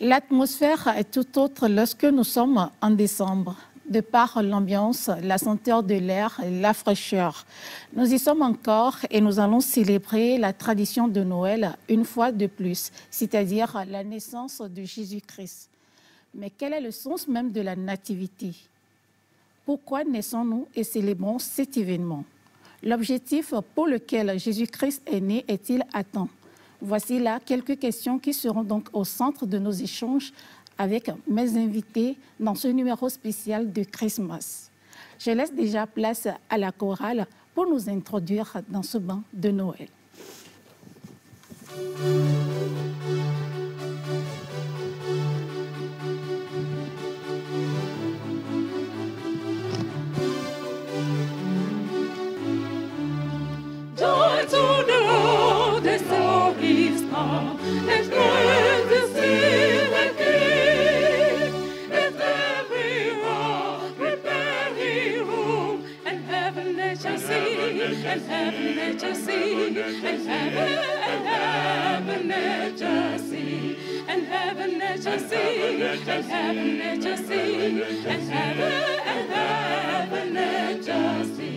L'atmosphère est tout autre lorsque nous sommes en décembre. De par l'ambiance, la senteur de l'air et la fraîcheur. Nous y sommes encore et nous allons célébrer la tradition de Noël une fois de plus, c'est-à-dire la naissance de Jésus-Christ. Mais quel est le sens même de la nativité? Pourquoi naissons-nous et célébrons cet événement? L'objectif pour lequel Jésus-Christ est né est-il atteint? Voici là quelques questions qui seront donc au centre de nos échanges avec mes invités dans ce numéro spécial de Christmas. Je laisse déjà place à la chorale pour nous introduire dans ce banc de Noël. Joy to the Lord, the soul is come. Let's praise the King, the King. Let everyone prepare his room, and heaven let you see, and heaven let you see, and heaven let you see, and heaven let you see, and heaven let you see, and heaven let you see.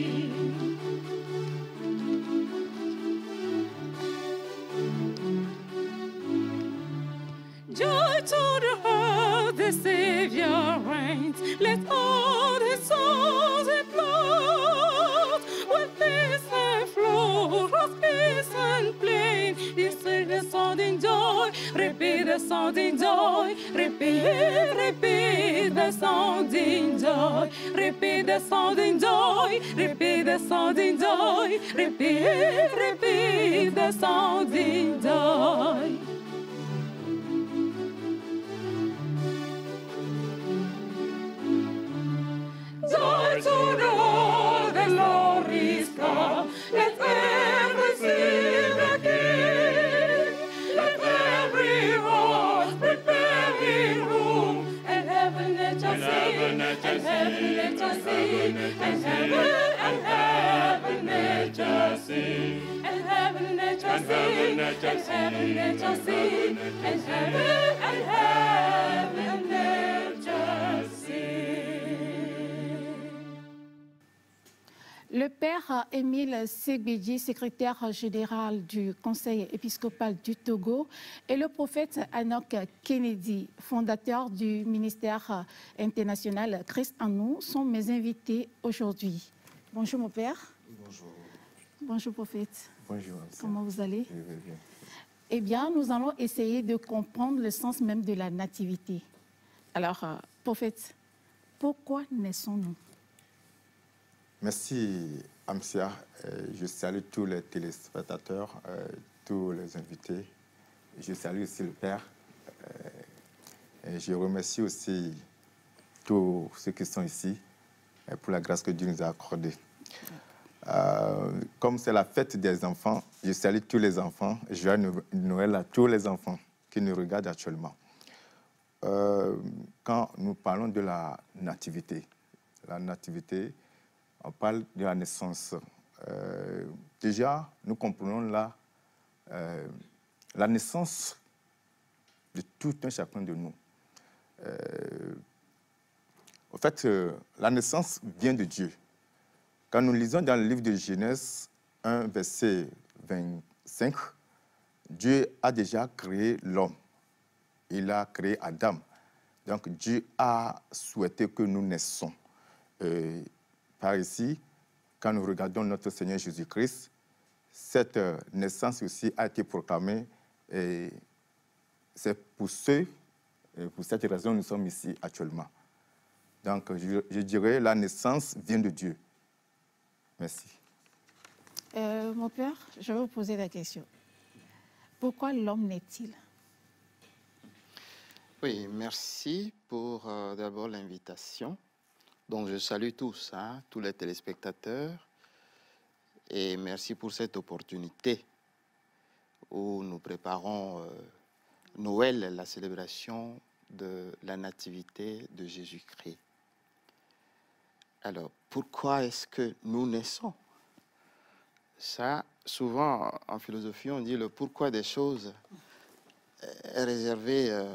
Joy to the earth, the Savior reigns. Let all the souls implode with peace and flow, cross peace and plain. This is the sounding joy, repeat the sounding joy, repeat the sounding joy, repeat the sounding joy, repeat the sounding joy, repeat the sounding joy. Joy to the Lord is come. Let every see the King. Let every horse prepare his room. And heaven let us see, and heaven let us see, and heaven let us see, and heaven let us see, and heaven let us see, and heaven let us see. Le père Émile Ségbédié, secrétaire général du Conseil épiscopal du Togo, et le prophète Enoch Kennedy, fondateur du ministère international Christ en nous, sont mes invités aujourd'hui. Bonjour mon père. Bonjour. Bonjour prophète. Bonjour. Comment vous allez? Je vais bien. Eh bien, nous allons essayer de comprendre le sens même de la nativité. Alors, prophète, pourquoi naissons-nous? Merci, Amsia. Je salue tous les téléspectateurs, tous les invités. Je salue aussi le Père. Et je remercie aussi tous ceux qui sont ici pour la grâce que Dieu nous a accordée. Comme c'est la fête des enfants, je salue tous les enfants. Joyeux Noël à tous les enfants qui nous regardent actuellement. Quand nous parlons de la nativité, on parle de la naissance. Déjà, nous comprenons là la naissance de tout un chacun de nous. En fait, la naissance vient de Dieu. Quand nous lisons dans le livre de Genèse 1, verset 25, Dieu a déjà créé l'homme. Il a créé Adam. Donc, Dieu a souhaité que nous naissions. Par ici, quand nous regardons notre Seigneur Jésus-Christ, cette naissance aussi a été proclamée et c'est pour cette raison que nous sommes ici actuellement. Donc, je dirais la naissance vient de Dieu. Merci. Mon père, je vais vous poser la question. Pourquoi l'homme naît-il? Oui, merci pour d'abord l'invitation. Donc, je salue tous, tous les téléspectateurs, et merci pour cette opportunité où nous préparons Noël, la célébration de la nativité de Jésus-Christ. Alors, pourquoi est-ce que nous naissons? Ça, souvent, en philosophie, on dit le pourquoi des choses est réservé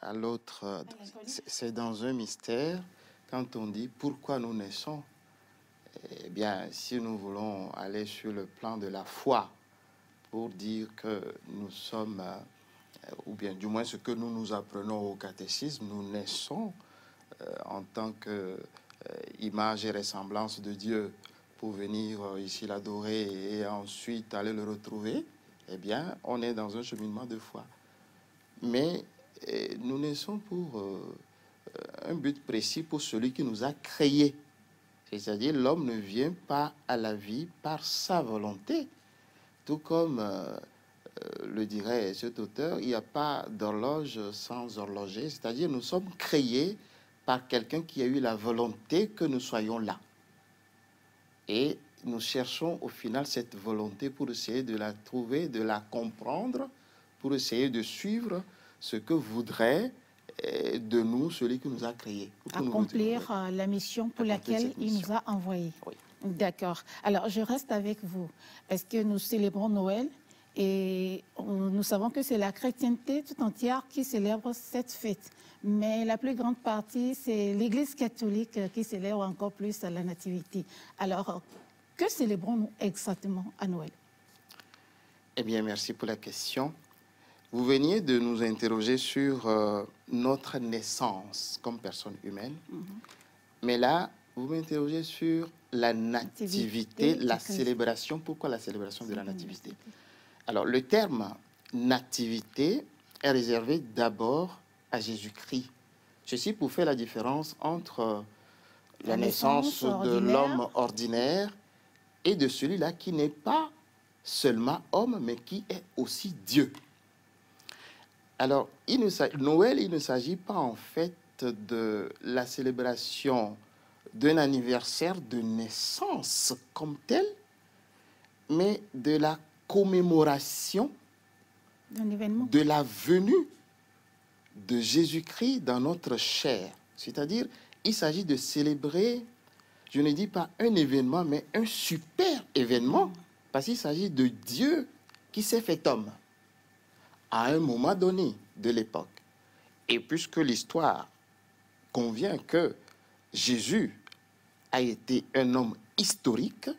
à l'autre. C'est dans un mystère quand on dit pourquoi nous naissons. Eh bien, si nous voulons aller sur le plan de la foi pour dire que nous sommes, ou bien du moins ce que nous nous apprenons au catéchisme, nous naissons en tant qu'image et ressemblance de Dieu pour venir ici l'adorer et ensuite aller le retrouver, eh bien, on est dans un cheminement de foi. Mais nous naissons pour un but précis, pour celui qui nous a créés. C'est-à-dire, l'homme ne vient pas à la vie par sa volonté. Tout comme le dirait cet auteur, il n'y a pas d'horloge sans horloger. C'est-à-dire, nous sommes créés par quelqu'un qui a eu la volonté que nous soyons là. Et nous cherchons au final cette volonté pour essayer de la trouver, de la comprendre, pour essayer de suivre ce que voudrait de nous celui qui nous a créés. Accomplir la mission pour laquelle il nous a envoyés. Oui. D'accord. Alors, je reste avec vous. Est-ce que nous célébrons Noël? Et nous savons que c'est la chrétienté tout entière qui célèbre cette fête. Mais la plus grande partie, c'est l'Église catholique qui célèbre encore plus la Nativité. Alors, que célébrons-nous exactement à Noël? Eh bien, merci pour la question. Vous veniez de nous interroger sur notre naissance comme personne humaine. Mais là, vous m'interrogez sur la nativité, la célébration. Pourquoi la célébration de la nativité? Alors, le terme nativité est réservé d'abord à Jésus-Christ. Ceci pour faire la différence entre la naissance de l'homme ordinaire et de celui-là qui n'est pas seulement homme, mais qui est aussi Dieu. Alors, Noël, il ne s'agit pas en fait de la célébration d'un anniversaire de naissance comme tel, mais de la commémoration de la venue de Jésus-Christ dans notre chair. C'est-à-dire, il s'agit de célébrer, je ne dis pas un événement, mais un super événement, parce qu'il s'agit de Dieu qui s'est fait homme à un moment donné de l'époque. Et puisque l'histoire convient que Jésus a été un homme historique,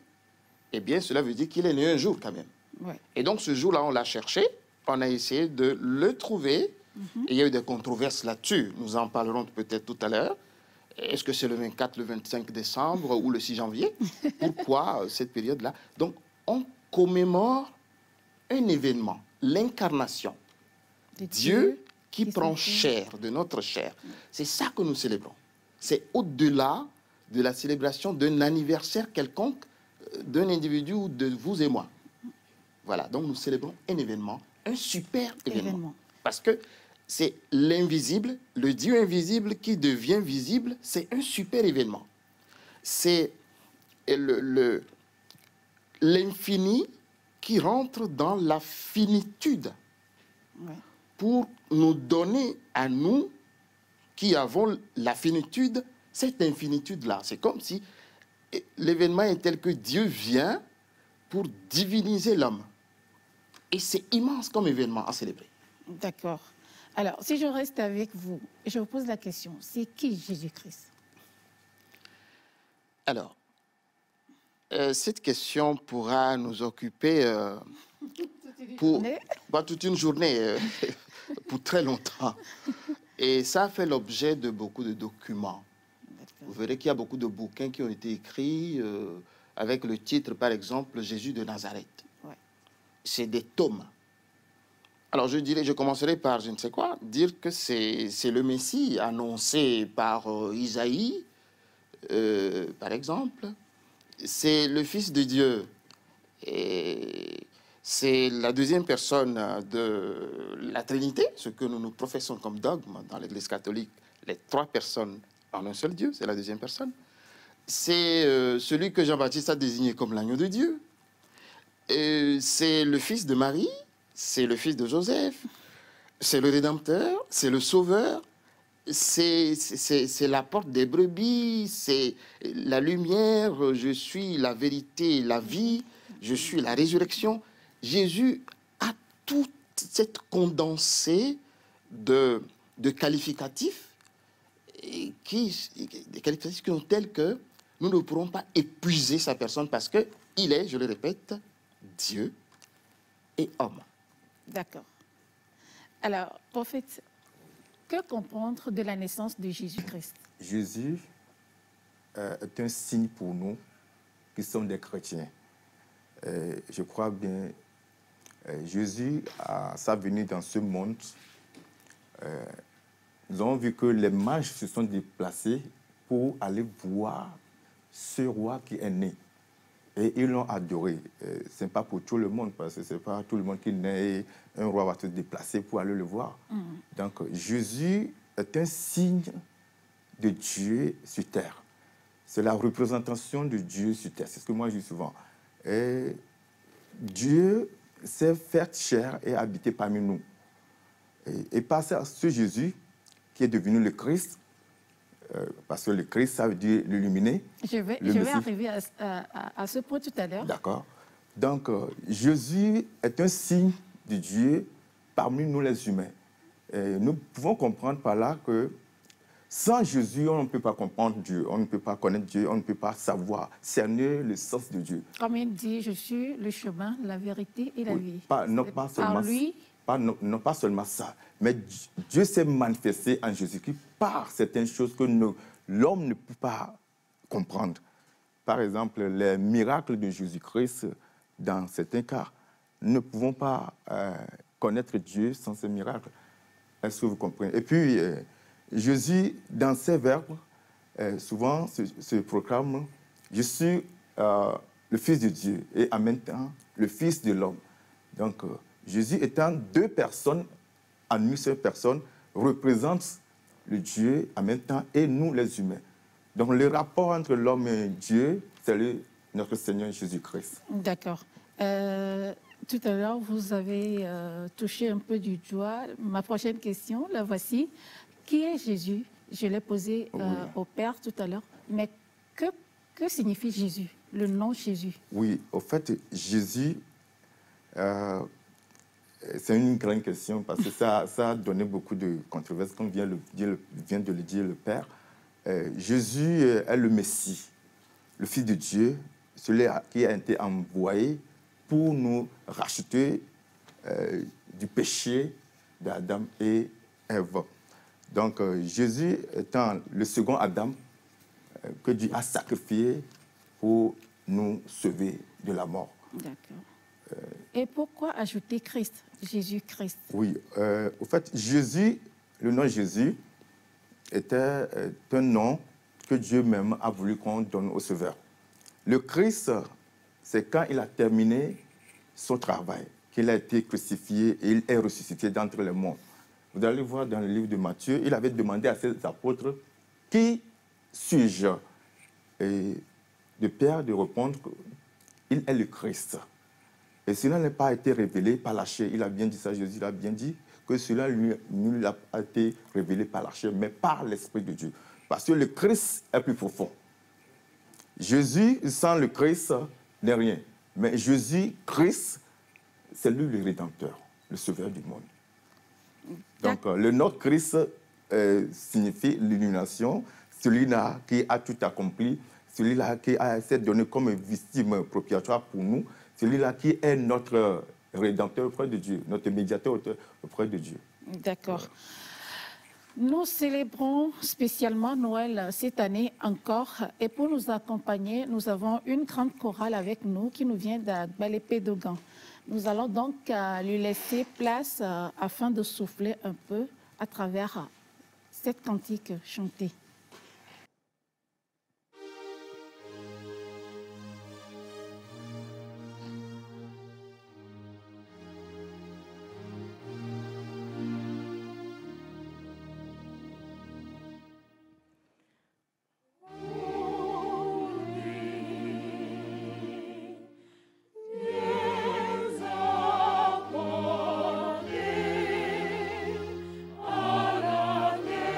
eh bien, cela veut dire qu'il est né un jour quand même. Ouais. Et donc, ce jour-là, on l'a cherché, on a essayé de le trouver. Et il y a eu des controverses là-dessus. Nous en parlerons peut-être tout à l'heure. Est-ce que c'est le 24, le 25 décembre ou le 6 janvier? Pourquoi cette période-là? Donc, on commémore un événement, l'incarnation. Dieu qui prend chair, de notre chair. C'est ça que nous célébrons. C'est au-delà de la célébration d'un anniversaire quelconque d'un individu ou de vous et moi. Voilà, donc nous célébrons un événement, un super événement. Parce que c'est l'invisible, le Dieu invisible qui devient visible, c'est un super événement. C'est l'infini qui rentre dans la finitude. Ouais. Pour nous donner à nous, qui avons la finitude, cette infinitude-là. C'est comme si l'événement est tel que Dieu vient pour diviniser l'homme. Et c'est immense comme événement à célébrer. D'accord. Alors, si je reste avec vous, je vous pose la question, c'est qui Jésus-Christ? Alors, cette question pourra nous occuper toute une journée, pour très longtemps. Et ça a fait l'objet de beaucoup de documents. Vous verrez qu'il y a beaucoup de bouquins qui ont été écrits avec le titre, par exemple, Jésus de Nazareth. Ouais. C'est des tomes. Alors je commencerai par, je ne sais quoi, dire que c'est le Messie annoncé par Isaïe, par exemple. C'est le Fils de Dieu. Et c'est la deuxième personne de la Trinité, ce que nous professons comme dogme dans l'Église catholique. Les trois personnes en un seul Dieu, c'est la deuxième personne. C'est celui que Jean-Baptiste a désigné comme l'agneau de Dieu. C'est le Fils de Marie, c'est le Fils de Joseph, c'est le Rédempteur, c'est le Sauveur, c'est la porte des brebis, c'est la lumière, je suis la vérité, la vie, je suis la résurrection. Jésus a toute cette condensée de de qualificatifs des qualificatifs qui sont tels que nous ne pourrons pas épuiser sa personne parce qu'il est, je le répète, Dieu et homme. D'accord. Alors, prophète, que comprendre de la naissance de Jésus-Christ? Jésus est un signe pour nous qui sommes des chrétiens. Je crois bien, Jésus, à sa venue dans ce monde, nous avons vu que les mages se sont déplacés pour aller voir ce roi qui est né. Et ils l'ont adoré. Ce n'est pas pour tout le monde, parce que ce n'est pas tout le monde qui naît et un roi va se déplacer pour aller le voir. Donc Jésus est un signe de Dieu sur terre. C'est la représentation de Dieu sur terre. C'est ce que moi je dis souvent. Et Dieu s'est fait chair et habité parmi nous. Et par ce Jésus qui est devenu le Christ, parce que le Christ, ça veut dire l'illuminé. Je vais arriver à ce point tout à l'heure. D'accord. Donc, Jésus est un signe de Dieu parmi nous les humains. Et nous pouvons comprendre par là que sans Jésus, on ne peut pas comprendre Dieu, on ne peut pas connaître Dieu, on ne peut pas savoir, cerner le sens de Dieu. Comme il dit, je suis le chemin, la vérité et la vie. Pas seulement, lui... non, pas seulement ça, mais Dieu s'est manifesté en Jésus-Christ par certaines choses que l'homme ne peut pas comprendre. Par exemple, les miracles de Jésus-Christ, dans certains cas, nous ne pouvons pas connaître Dieu sans ces miracles. Est-ce que vous comprenez? Et puis, Jésus, dans ses verbes, souvent se proclame « Je suis le Fils de Dieu et en même temps le Fils de l'homme ». Donc, Jésus étant deux personnes, en une seule personne, représente le Dieu en même temps et nous les humains. Donc le rapport entre l'homme et Dieu, c'est notre Seigneur Jésus-Christ. D'accord. Tout à l'heure, vous avez touché un peu du doigt. Ma prochaine question, la voici. Qui est Jésus? Je l'ai posé au Père tout à l'heure. Mais que signifie Jésus, le nom Jésus? Oui, au fait, Jésus... c'est une grande question parce que ça a donné beaucoup de controverses, comme vient de le dire le Père. Jésus est le Messie, le Fils de Dieu, celui qui a été envoyé pour nous racheter du péché d'Adam et Ève. Donc Jésus étant le second Adam que Dieu a sacrifié pour nous sauver de la mort. D'accord. Et pourquoi ajouter Christ, Jésus-Christ? Oui, au fait, Jésus, le nom Jésus, était un nom que Dieu même a voulu qu'on donne au Sauveur. Le Christ, c'est quand il a terminé son travail, qu'il a été crucifié et il est ressuscité d'entre les morts. Vous allez voir dans le livre de Matthieu, il avait demandé à ses apôtres, « Qui suis-je » Et de Pierre de répondre, « Il est le Christ ». Et cela n'a pas été révélé par la chair. Il a bien dit ça, Jésus a bien dit que cela ne lui a pas été révélé par la chair, mais par l'Esprit de Dieu. Parce que le Christ est plus profond. Jésus, sans le Christ, n'est rien. Mais Jésus, Christ, c'est lui le Rédempteur, le Sauveur du monde. Donc, le nom Christ signifie l'illumination, celui-là qui a tout accompli, celui-là qui a été donné comme victime propiatoire pour nous, celui-là qui est notre Rédempteur auprès de Dieu, notre médiateur auprès de Dieu. D'accord. Nous célébrons spécialement Noël cette année encore. Et pour nous accompagner, nous avons une grande chorale avec nous qui nous vient d'Agbalépé-Dogan. Nous allons donc lui laisser place afin de souffler un peu à travers cette cantique chantée. À la terre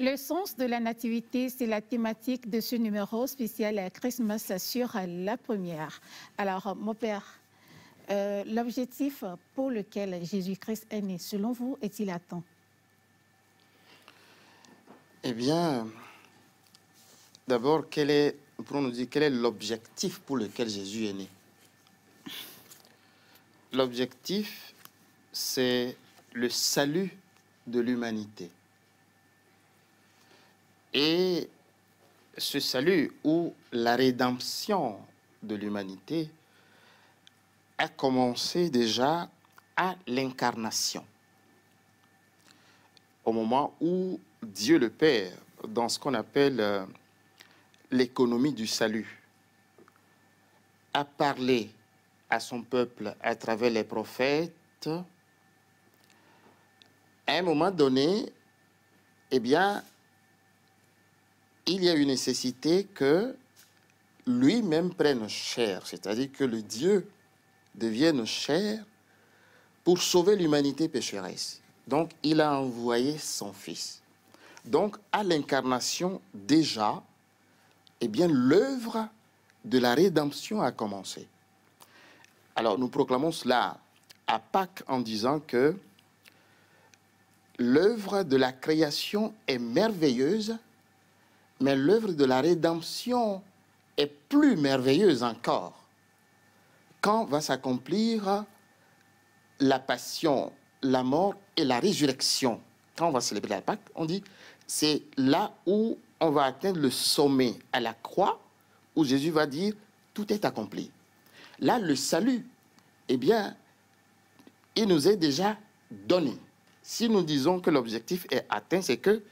Le sens de la nativité, c'est la thématique de ce numéro spécial Christmas sur la première. Alors, mon père, l'objectif pour lequel Jésus-Christ est né, selon vous, est-il atteint? Eh bien, d'abord, pour nous dire quel est l'objectif pour lequel Jésus est né? L'objectif, c'est le salut de l'humanité. Et ce salut ou la rédemption de l'humanité a commencé déjà à l'incarnation. Au moment où Dieu le Père, dans ce qu'on appelle l'économie du salut, a parlé à son peuple à travers les prophètes, à un moment donné, eh bien, il y a une nécessité que lui-même prenne chair, c'est-à-dire que le Dieu devienne chair pour sauver l'humanité pécheresse. Donc, il a envoyé son Fils. Donc, à l'incarnation, déjà, eh bien, l'œuvre de la rédemption a commencé. Alors, nous proclamons cela à Pâques en disant que l'œuvre de la création est merveilleuse, mais l'œuvre de la rédemption est plus merveilleuse encore. Quand va s'accomplir la passion, la mort et la résurrection? Quand on va célébrer la Pâque, on dit c'est là où on va atteindre le sommet à la croix, où Jésus va dire tout est accompli. Là, le salut, eh bien, il nous est déjà donné. Si nous disons que l'objectif est atteint, c'est que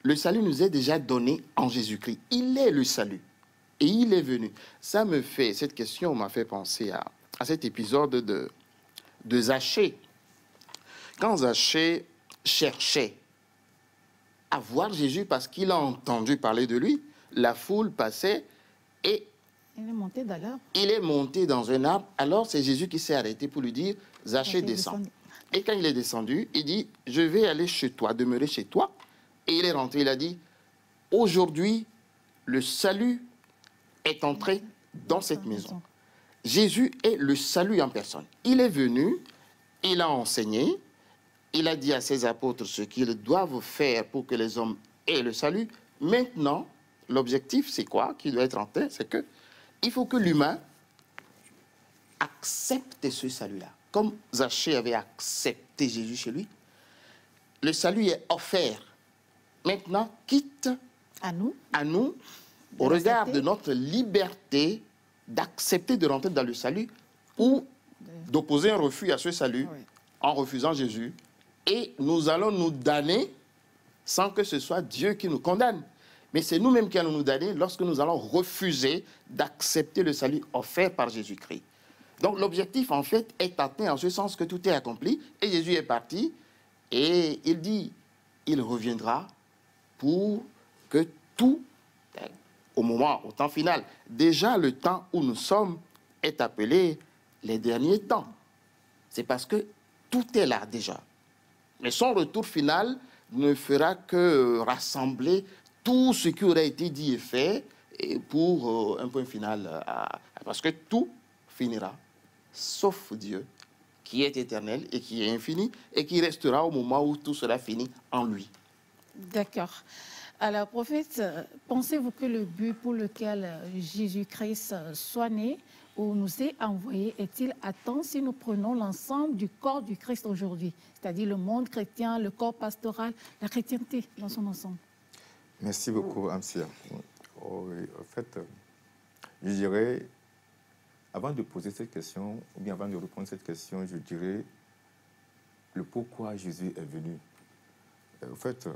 le salut nous est déjà donné en Jésus-Christ. Il est le salut. Et il est venu. Cette question m'a fait penser à cet épisode de Zachée. Quand Zachée cherchait à voir Jésus parce qu'il a entendu parler de lui, la foule passait et Il est monté d'ailleurs. il est monté dans un arbre. Alors c'est Jésus qui s'est arrêté pour lui dire « Zachée, descend ». Et quand il est descendu, il dit « Je vais aller chez toi, demeurer chez toi ». Et il est rentré, il a dit « Aujourd'hui, le salut est entré dans cette maison ». Jésus est le salut en personne. Il est venu, il a enseigné, il a dit à ses apôtres ce qu'ils doivent faire pour que les hommes aient le salut. Maintenant, l'objectif, c'est quoi qui doit être en tête? C'est que il faut que l'humain accepte ce salut-là. Comme Zachée avait accepté Jésus chez lui, le salut est offert. Maintenant, quitte à nous au regard de notre liberté, d'accepter de rentrer dans le salut ou d'opposer un refus à ce salut en refusant Jésus. Et nous allons nous damner sans que ce soit Dieu qui nous condamne. Mais c'est nous-mêmes qui allons nous damner lorsque nous allons refuser d'accepter le salut offert par Jésus-Christ. Donc l'objectif, en fait, est atteint en ce sens que tout est accompli. Et Jésus est parti et il dit, il reviendra pour que tout, au temps final, déjà le temps où nous sommes est appelé les derniers temps. C'est parce que tout est là déjà. Mais son retour final ne fera que rassembler tout ce qui aurait été dit et fait et pour un point final. Parce que tout finira, sauf Dieu, qui est éternel et qui est infini et qui restera au moment où tout sera fini en lui. D'accord. Alors, prophète, pensez-vous que le but pour lequel Jésus-Christ soit né ou nous est envoyé est-il atteint si nous prenons l'ensemble du corps du Christ aujourd'hui, c'est-à-dire le monde chrétien, le corps pastoral, la chrétienté dans son ensemble? Merci beaucoup, Amsia. En fait, je dirais, avant de poser cette question, ou bien avant de répondre à cette question, je dirais le pourquoi Jésus est venu. En fait,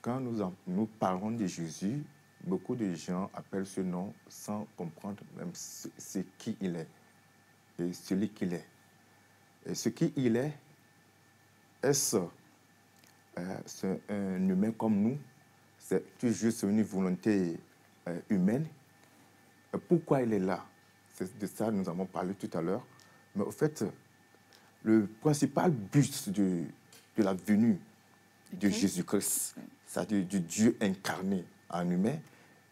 quand nous parlons de Jésus, beaucoup de gens appellent ce nom sans comprendre même ce qui il est et celui qu'il est. Et ce qui il est, est-ce un humain comme nous? C'est juste une volonté humaine. Et pourquoi il est là? C'est de ça que nous avons parlé tout à l'heure. Mais au fait, le principal but de la venue de Jésus-Christ, c'est-à-dire du Dieu incarné en humain,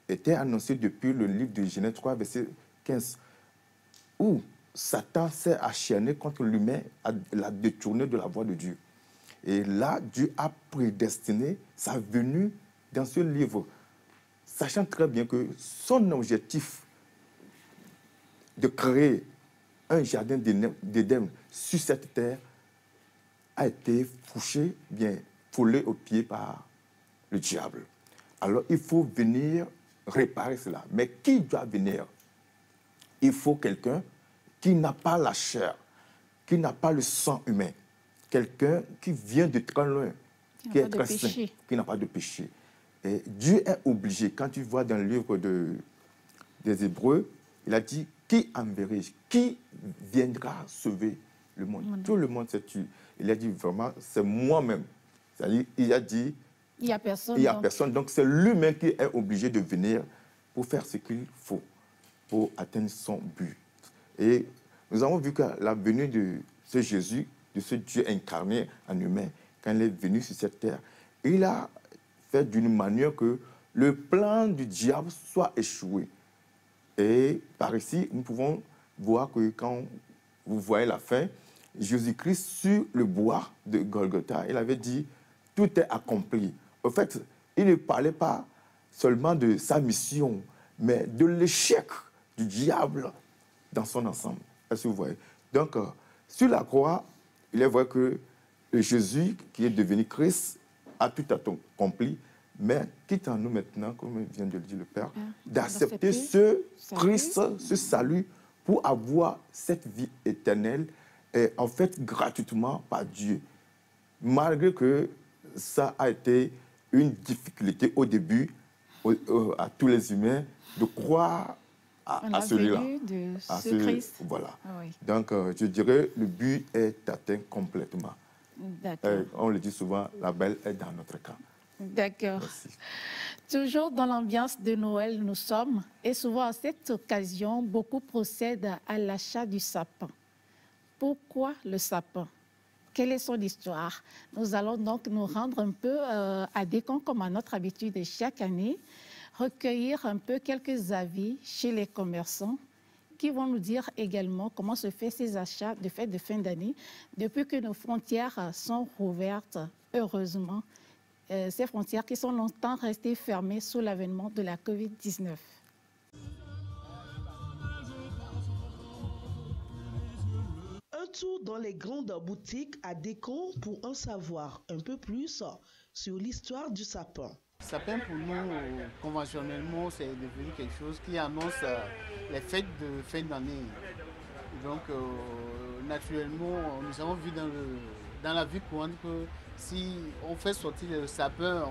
était annoncé depuis le livre de Genèse 3, verset 15, où Satan s'est acharné contre l'humain, l'a détourné de la voie de Dieu. Et là, Dieu a prédestiné sa venue dans ce livre, sachant très bien que son objectif de créer un jardin d'Éden sur cette terre a été fouché, bien foulé aux pieds par le diable. Alors, il faut venir réparer cela. Mais qui doit venir? Il faut quelqu'un qui n'a pas la chair, qui n'a pas le sang humain, quelqu'un qui vient de très loin, qui est très saint, qui n'a pas de péché. Et Dieu est obligé, quand tu vois dans le livre des Hébreux, il a dit, qui enverrai-je? Qui viendra sauver le monde? Tout le monde s'est tué. Il a dit vraiment, c'est moi-même. C'est-à-dire, il a dit, il n'y a personne. Il n'y a personne. Donc, c'est lui-même qui est obligé de venir pour faire ce qu'il faut, pour atteindre son but. Et nous avons vu que la venue de ce Jésus, de ce Dieu incarné en humain, quand il est venu sur cette terre, il a fait d'une manière que le plan du diable soit échoué. Et par ici, nous pouvons voir que quand vous voyez la fin, Jésus-Christ sur le bois de Golgotha, il avait dit, tout est accompli. En fait, il ne parlait pas seulement de sa mission, mais de l'échec du diable dans son ensemble. Est-ce que vous voyez? Donc, sur la croix, il est vrai que Jésus, qui est devenu Christ, a tout accompli, mais quitte en nous maintenant, comme vient de le dire le Père, d'accepter ce Christ, ce salut, pour avoir cette vie éternelle, et en fait gratuitement par Dieu. Malgré que ça a été une difficulté au début à tous les humains de croire à celui-là. Ce Christ. Voilà. Ah oui. Donc, je dirais, le but est atteint complètement. On le dit souvent, la belle est dans notre camp. D'accord. Toujours dans l'ambiance de Noël, nous sommes, et souvent à cette occasion, beaucoup procèdent à l'achat du sapin. Pourquoi le sapin? Quelle est son histoire? Nous allons donc nous rendre un peu à Décon, comme à notre habitude chaque année, recueillir un peu quelques avis chez les commerçants qui vont nous dire également comment se fait ces achats de fêtes de fin d'année depuis que nos frontières sont rouvertes, heureusement. Ces frontières qui sont longtemps restées fermées sous l'avènement de la Covid-19. Un tour dans les grandes boutiques à Décon pour en savoir un peu plus sur l'histoire du sapin. Le sapin, pour nous, conventionnellement, c'est devenu quelque chose qui annonce les fêtes de fin d'année. Donc, naturellement, nous avons vu dans la vie courante que si on fait sortir le sapin,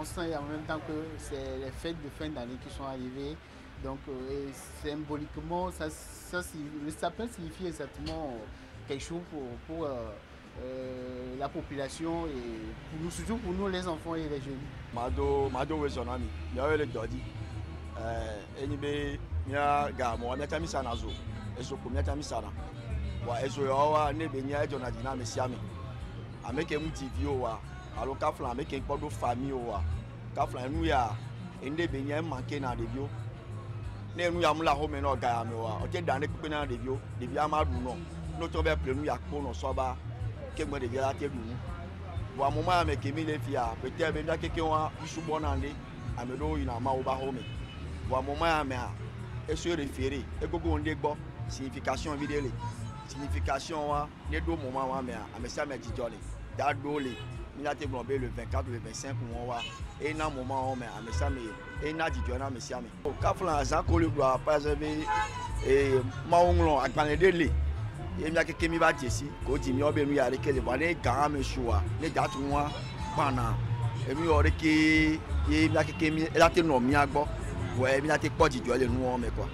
on sent en même temps que c'est les fêtes de fin d'année qui sont arrivées. Donc, et symboliquement, le sapin signifie exactement quelque chose pour la population et pour nous, surtout pour nous les enfants et les jeunes. Mado wezonami, yawe le dodi. Enibe nya gamo ameta misana zo. Eso ko meta misana. Wa eso yawa nebe nya ejona dina mesiame. Ameke mu TV o wa, alo ka flan ameke nkodo famille o wa. Ka flan nu ya endebe nya manke na devio. Ne nu ya mula home no ga ya me wa. O te dane pe na devio, devia amadu no. No to be plenu ya ko no soba. Kegbe devia la te du. Wa moma ameke mi le fia, peut-être be da keke wa isu bonande, amedo ina ma o ba home. Wa moma ame ha. Eso référé, e gogo onde gbo signification videle. Signification wa ne do moment wa me amesa me jijole. Da dole mi la te blombe le 24 le 25 mo wa. Et na moment on me amesa me et na jijole na mesia me. O ka flan azan ko le gbo pa se be e ma onlon agbanede le. Et mi akeke mi ba jesi ko ti mi obe mi ya re kele ba ne gan me shua ne da tu wa bana. E mi ore ke ye mi akeke mi la te no mi agbo. Ouais, mi la te po jijole nu o me quoi.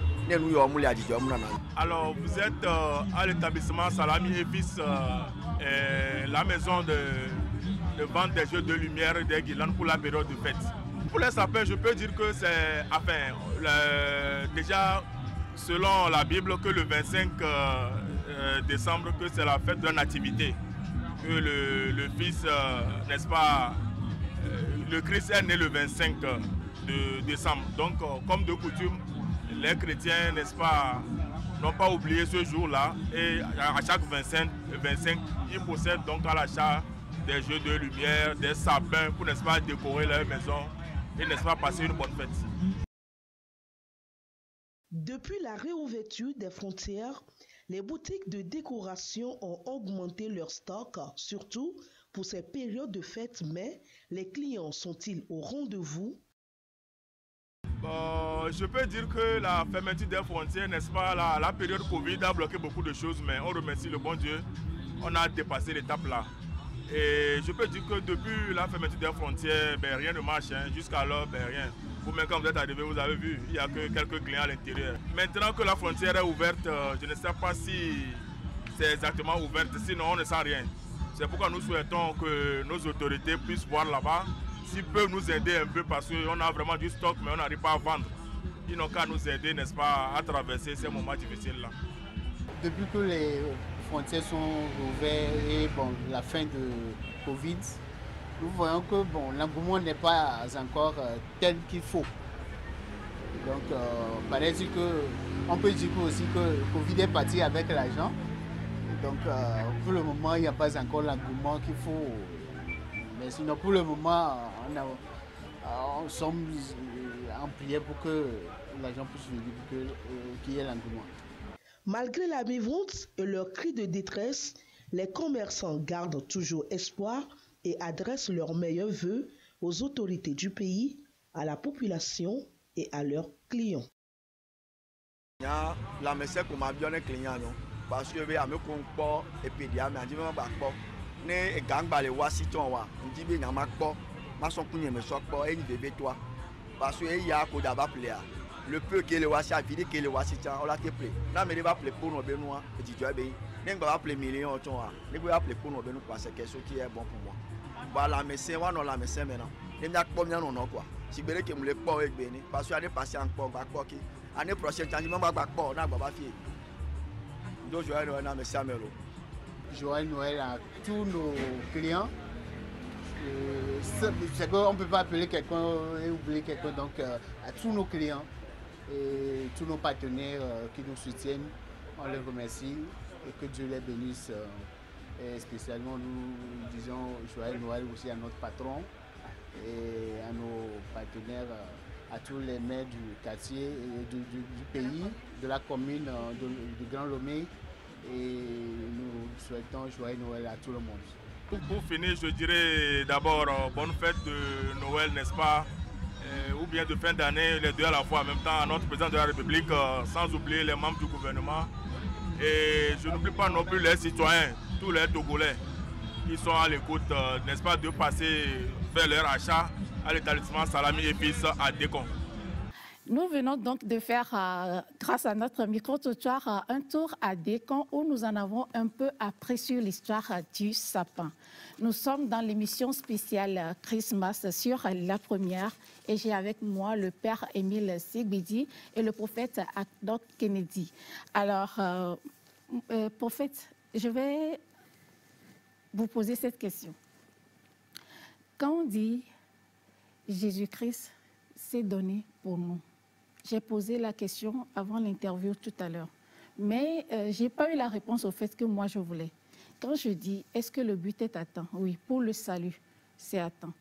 Alors, vous êtes à l'établissement Salami et Fils, la maison de vente des jeux de lumière et des guirlandes pour la période de fête. Pour les sapins, je peux dire que c'est, enfin, déjà, selon la Bible, que le 25 décembre, que c'est la fête de la nativité. Que le Fils, n'est-ce pas, le Christ est né le 25 de décembre. Donc, comme de coutume, les chrétiens, n'est-ce pas, n'ont pas oublié ce jour-là. Et à chaque 25, ils possèdent donc à l'achat des jeux de lumière, des sapins pour, n'est-ce pas, décorer leur maison et, n'est-ce pas, passer une bonne fête. Depuis la réouverture des frontières, les boutiques de décoration ont augmenté leur stock, surtout pour ces périodes de fête, mais les clients sont-ils au rendez-vous? Je peux dire que la fermeture des frontières, n'est-ce pas, la période Covid a bloqué beaucoup de choses, mais on remercie le bon Dieu, on a dépassé l'étape là. Et je peux dire que depuis la fermeture des frontières, ben, rien ne marche, hein. Jusqu'alors, ben, rien. Vous-même, quand vous êtes arrivé, vous avez vu, il n'y a que quelques clients à l'intérieur. Maintenant que la frontière est ouverte, je ne sais pas si c'est exactement ouverte, sinon on ne sent rien. C'est pourquoi nous souhaitons que nos autorités puissent voir là-bas s'ils peuvent nous aider un peu parce qu'on a vraiment du stock, mais on n'arrive pas à vendre. Ils n'ont qu'à nous aider, n'est-ce pas, à traverser ces moments difficiles-là. Depuis que les frontières sont ouvertes et bon, la fin de Covid, nous voyons que bon, l'engouement n'est pas encore tel qu'il faut. Donc, paraît-il que, on peut dire aussi que le Covid est parti avec l'argent. Donc, pour le moment, il n'y a pas encore l'engouement qu'il faut. Mais sinon, pour le moment, on sommes en prière pour que l'argent puisse venir, pour qu'il y ait l'engouement. Malgré la mévente et leurs cris de détresse, les commerçants gardent toujours espoir et adressent leurs meilleurs vœux aux autorités du pays, à la population et à leurs clients. La messe comme bien les clients parce que we ame ko nkpo epedia me andi me ba kpo ne gangba le wa si ton wa ndi be nyama kpo ma son kunye me so kpo e ni bebe toi parce que ya ko da ba player le peu que le wa si avide que le wa si tan on la te play na me va play pour no be no e ti jo be ne ba play million ton wa ne ba play pour no be no parce que ce qui est bon pour moi voilà mais c'est wa non la mais c'est maintenant ne mia kpo mia non quoi si bere ke mu le kpo e gbe ni parce que ade passer en kpo ba kpo ki année prochaine tan me ba kpo na ba fi. Joyeux Noël à tous nos clients. C'est qu'on ne peut pas appeler quelqu'un et oublier quelqu'un, donc à tous nos clients et tous nos partenaires qui nous soutiennent, on les remercie et que Dieu les bénisse. Et spécialement, nous disons joyeux Noël aussi à notre patron et à nos partenaires, à tous les maires du quartier, du pays, de la commune du Grand Lomé. Et nous souhaitons joyeux Noël à tout le monde. Pour finir, je dirais d'abord bonne fête de Noël, n'est-ce pas, ou bien de fin d'année, les deux à la fois en même temps, à notre président de la République, sans oublier les membres du gouvernement. Et je n'oublie pas non plus les citoyens, tous les Togolais qui sont à l'écoute, n'est-ce pas, de passer faire leur achat à l'établissement Salami et Fils à Décon. Nous venons donc de faire, grâce à notre micro-trottoir, un tour à Décon où nous en avons un peu appris sur l'histoire du sapin. Nous sommes dans l'émission spéciale Christmas sur la première et j'ai avec moi le père Émile Sigbidi et le prophète Akdok Kennedy. Alors, prophète, je vais vous poser cette question. Quand on dit Jésus-Christ s'est donné pour nous, j'ai posé la question avant l'interview tout à l'heure, mais je n'ai pas eu la réponse au fait que moi je voulais. Quand je dis, est-ce que le but est atteint? Oui, pour le salut, c'est atteint.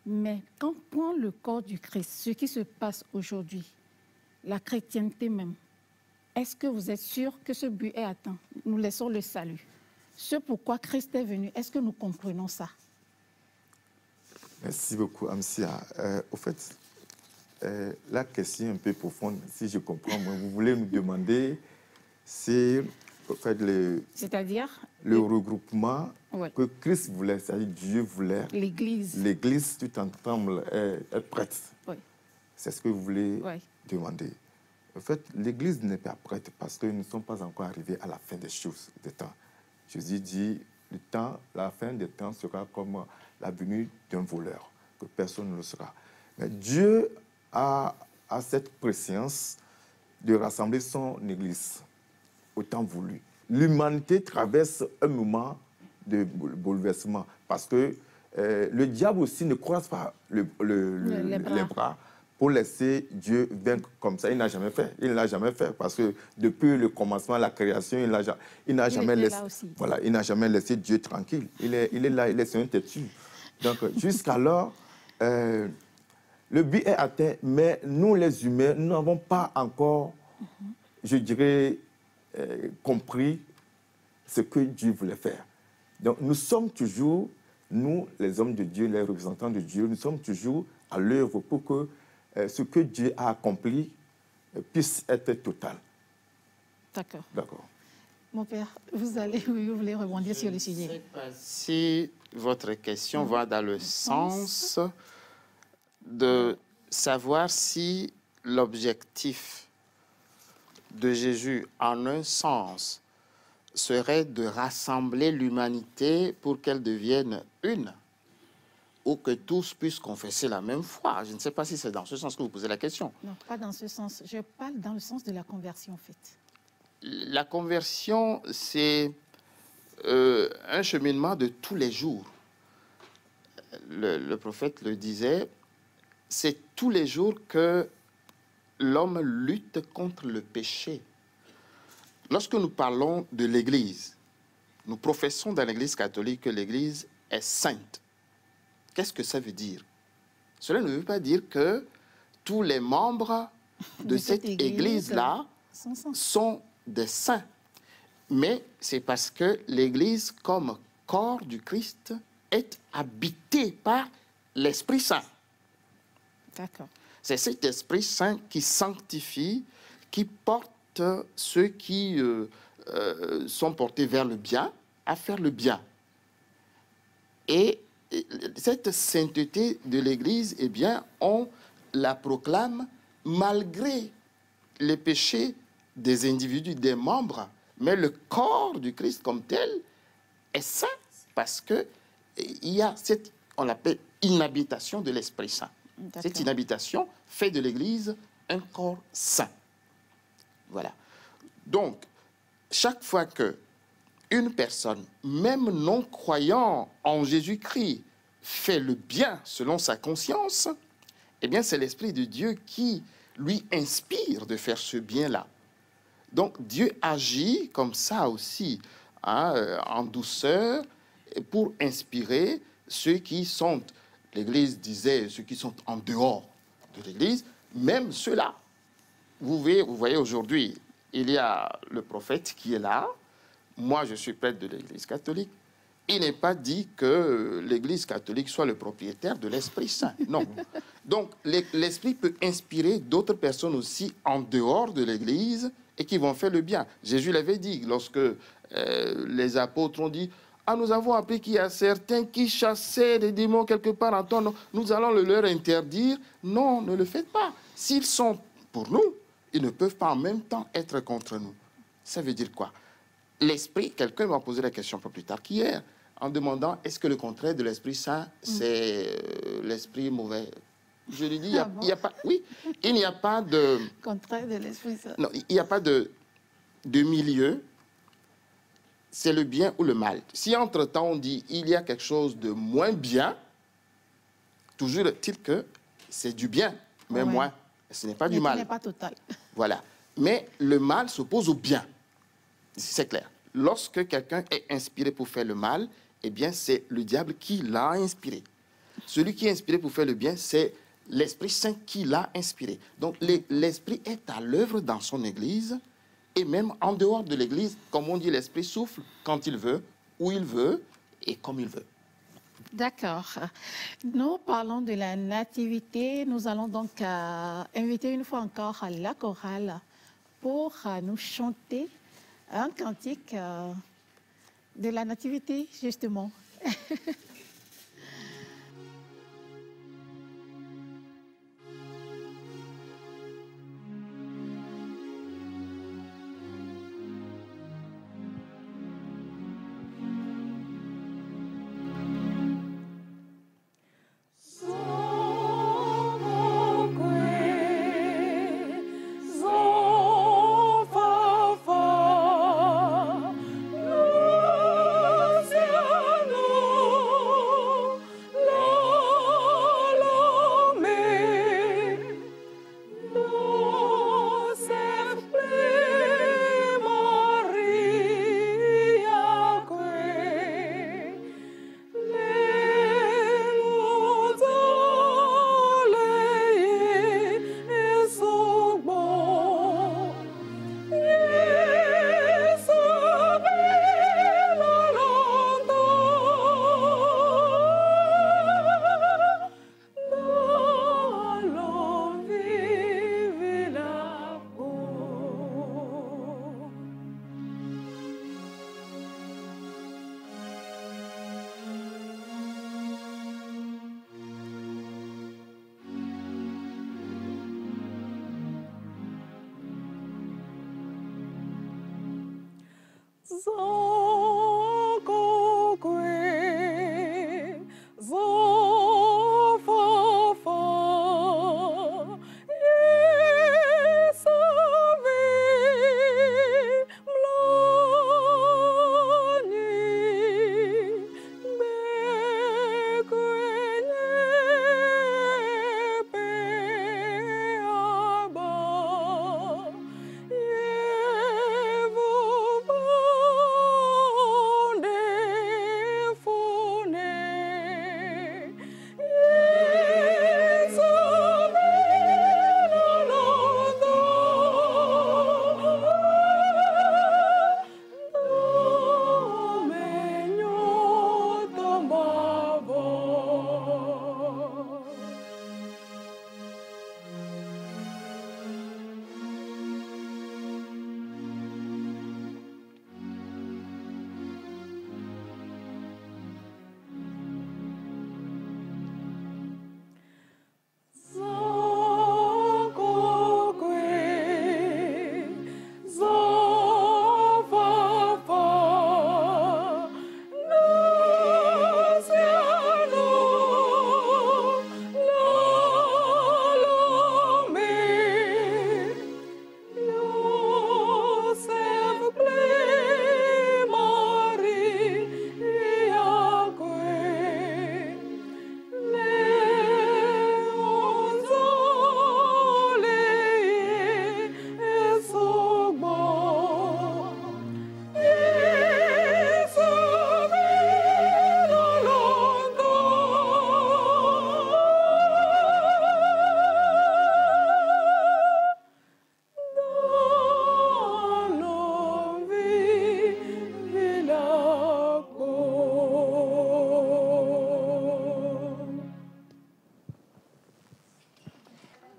Mais quand on prend le corps du Christ, ce qui se passe aujourd'hui, la chrétienté même, est-ce que vous êtes sûr que ce but est atteint? Nous laissons le salut. Ce pourquoi Christ est venu, est-ce que nous comprenons ça? Merci beaucoup, Amsia. Au fait, la question est un peu profonde, si je comprends. Vous voulez nous demander si, au fait, c'est-à-dire le regroupement ouais. que Christ voulait, c'est-à-dire Dieu voulait. L'Église tout ensemble est prête. Oui. C'est ce que vous voulez oui. demander. En fait, l'Église n'est pas prête parce que nous ne sommes pas encore arrivés à la fin des choses, des temps. Jésus dit, la fin des temps sera comme la venue d'un voleur, que personne ne le sera. Mais Dieu a cette préscience de rassembler son Église au temps voulu. L'humanité traverse un moment de bouleversement parce que le diable aussi ne croise pas les bras pour laisser Dieu vaincre comme ça. Il n'a jamais fait. Il ne l'a jamais fait parce que depuis le commencement, la création, il n'a jamais laissé Dieu tranquille. Il est là, il est sur un têtu. Donc, jusqu'alors, le but est atteint, mais nous, les humains, nous n'avons pas encore, je dirais, compris ce que Dieu voulait faire. Donc, nous sommes toujours, nous, les hommes de Dieu, les représentants de Dieu, nous sommes toujours à l'œuvre pour que ce que Dieu a accompli puisse être total. D'accord. D'accord. Mon père, vous voulez rebondir sur le sujet. Je ne sais pas si votre question va dans le sens de savoir si l'objectif de Jésus, en un sens, serait de rassembler l'humanité pour qu'elle devienne une, ou que tous puissent confesser la même foi. Je ne sais pas si c'est dans ce sens que vous posez la question. Non, pas dans ce sens. Je parle dans le sens de la conversion, en fait. La conversion, c'est un cheminement de tous les jours. Le prophète le disait, c'est tous les jours que l'homme lutte contre le péché. Lorsque nous parlons de l'Église, nous professons dans l'Église catholique que l'Église est sainte. Qu'est-ce que ça veut dire? Cela ne veut pas dire que tous les membres de cette Église-là sont des saints. Mais c'est parce que l'Église, comme corps du Christ, est habitée par l'Esprit Saint. D'accord. C'est cet Esprit Saint qui sanctifie, qui porte ceux qui sont portés vers le bien à faire le bien. Et cette sainteté de l'Église, eh bien, on la proclame malgré les péchés des individus, des membres, mais le corps du Christ comme tel est saint parce que il y a cette, on l'appelle inhabitation de l'Esprit Saint. Cette inhabitation fait de l'Église un corps saint. Voilà. Donc, chaque fois que une personne, même non croyant en Jésus-Christ, fait le bien selon sa conscience, eh bien, c'est l'Esprit de Dieu qui lui inspire de faire ce bien-là. Donc, Dieu agit comme ça aussi, hein, en douceur, pour inspirer ceux qui sont, l'Église disait, ceux qui sont en dehors de l'Église, même ceux-là. Vous voyez aujourd'hui, il y a le prophète qui est là. Moi, je suis prêtre de l'Église catholique. Il n'est pas dit que l'Église catholique soit le propriétaire de l'Esprit Saint. Non. Donc, l'Esprit peut inspirer d'autres personnes aussi en dehors de l'Église et qui vont faire le bien. Jésus l'avait dit lorsque les apôtres ont dit « Ah, nous avons appris qu'il y a certains qui chassaient des démons quelque part en ton nom. Nous allons le leur interdire. » Non, ne le faites pas. S'ils sont pour nous, ils ne peuvent pas en même temps être contre nous. Ça veut dire quoi? L'Esprit, quelqu'un m'a posé la question un peu plus tard qu'hier, en demandant est-ce que le contraire de l'Esprit Saint, c'est l'Esprit mauvais? Je lui dis, il n'y a pas... Oui, il n'y a pas de... Contraire de l'Esprit Saint. Non, il n'y a pas de milieu. C'est le bien ou le mal. Si entre-temps on dit il y a quelque chose de moins bien, toujours est-il que c'est du bien, mais moins. Ce n'est pas du mal. Ce n'est pas total. Voilà. Mais le mal s'oppose au bien. C'est clair. Lorsque quelqu'un est inspiré pour faire le mal, eh bien, c'est le diable qui l'a inspiré. Celui qui est inspiré pour faire le bien, c'est l'Esprit Saint qui l'a inspiré. Donc, l'Esprit est à l'œuvre dans son Église et même en dehors de l'Église. Comme on dit, l'Esprit souffle quand il veut, où il veut et comme il veut. D'accord. Nous parlons de la nativité. Nous allons donc inviter une fois encore la chorale pour nous chanter un cantique de la nativité, justement. Luciano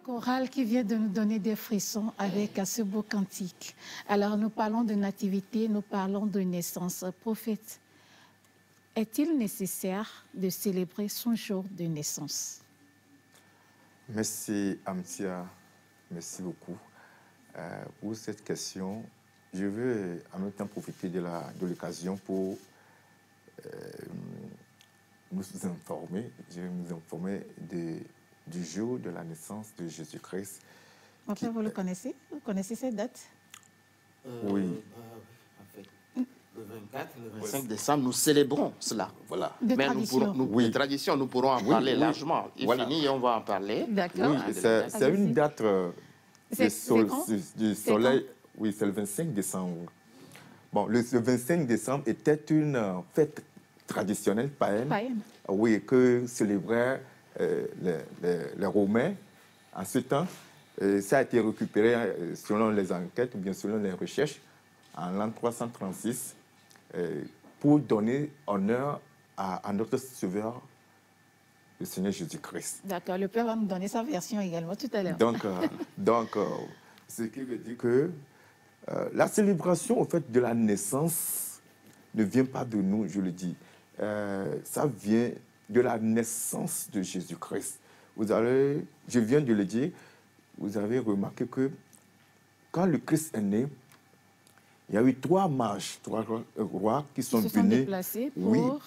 Chorale qui vient de nous donner des frissons avec ce beau cantique. Alors nous parlons de nativité, nous parlons de naissance. Prophète, est-il nécessaire de célébrer son jour de naissance? Merci Amtia, merci beaucoup pour cette question. Je veux en même temps profiter de l'occasion pour nous informer. Je vais nous informer du jour de la naissance de Jésus-Christ. Enfin, vous le connaissez? Vous connaissez cette date? Oui. En fait, le 24, le 25 décembre, nous célébrons cela. Voilà. De Mais tradition. les traditions, nous pourrons en parler largement. Il finit et on va en parler. D'accord. Oui, c'est une date C'est quand? du soleil. Oui, c'est le 25 décembre. Bon, le 25 décembre était une fête traditionnelle païenne. Païenne. Oui, que célébraient les Romains en ce temps. Ça a été récupéré selon les enquêtes ou bien selon les recherches en l'an 336 pour donner honneur à notre Sauveur, le Seigneur Jésus-Christ. D'accord, le Père va nous donner sa version également tout à l'heure. Donc, ce qui veut dire que la célébration au fait de la naissance ne vient pas de nous, je le dis. Ça vient de la naissance de Jésus-Christ. Je viens de le dire, vous avez remarqué que quand le Christ est né, il y a eu trois mages, trois rois qui sont venus déplacés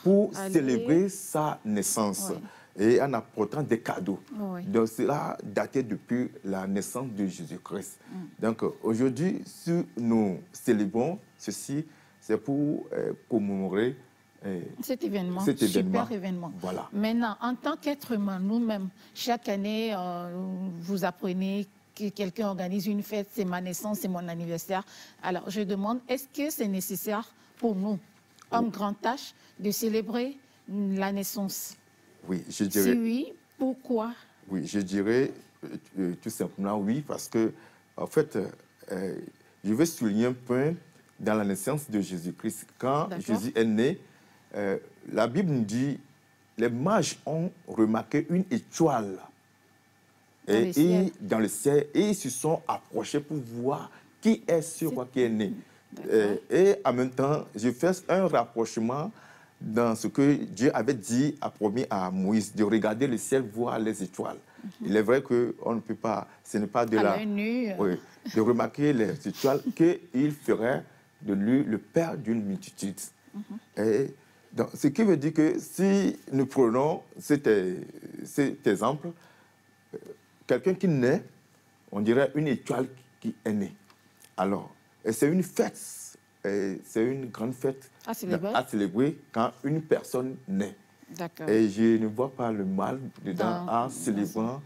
pour célébrer sa naissance et en apportant des cadeaux. Donc cela datait depuis la naissance de Jésus-Christ. Donc aujourd'hui, si nous célébrons ceci, c'est pour commémorer cet événement, super événement. Voilà. Maintenant, en tant qu'être humain, nous-mêmes, chaque année, vous apprenez que quelqu'un organise une fête, c'est ma naissance, c'est mon anniversaire. Alors, je demande, est-ce que c'est nécessaire pour nous, hommes grand âge, de célébrer la naissance? Oui, je dirais. Si oui, pourquoi? Oui, je dirais tout simplement oui, parce que, en fait, je veux souligner un point dans la naissance de Jésus-Christ. Quand Jésus est né, la Bible nous dit, les mages ont remarqué une étoile dans le ciel et ils se sont approchés pour voir qui est ce roi qui est né. Et en même temps, je fais un rapprochement dans ce que Dieu avait dit, a promis à Moïse, de regarder le ciel, voir les étoiles. Il est vrai qu'on ne peut pas, ce n'est pas de de remarquer les étoiles qu'il ferait de lui le père d'une multitude. Et donc, ce qui veut dire que si nous prenons cet exemple, quelqu'un qui naît, on dirait une étoile qui est née. Alors, c'est une fête, c'est une grande fête À célébrer. à célébrer quand une personne naît. D'accord. Et je ne vois pas le mal dedans en célébrant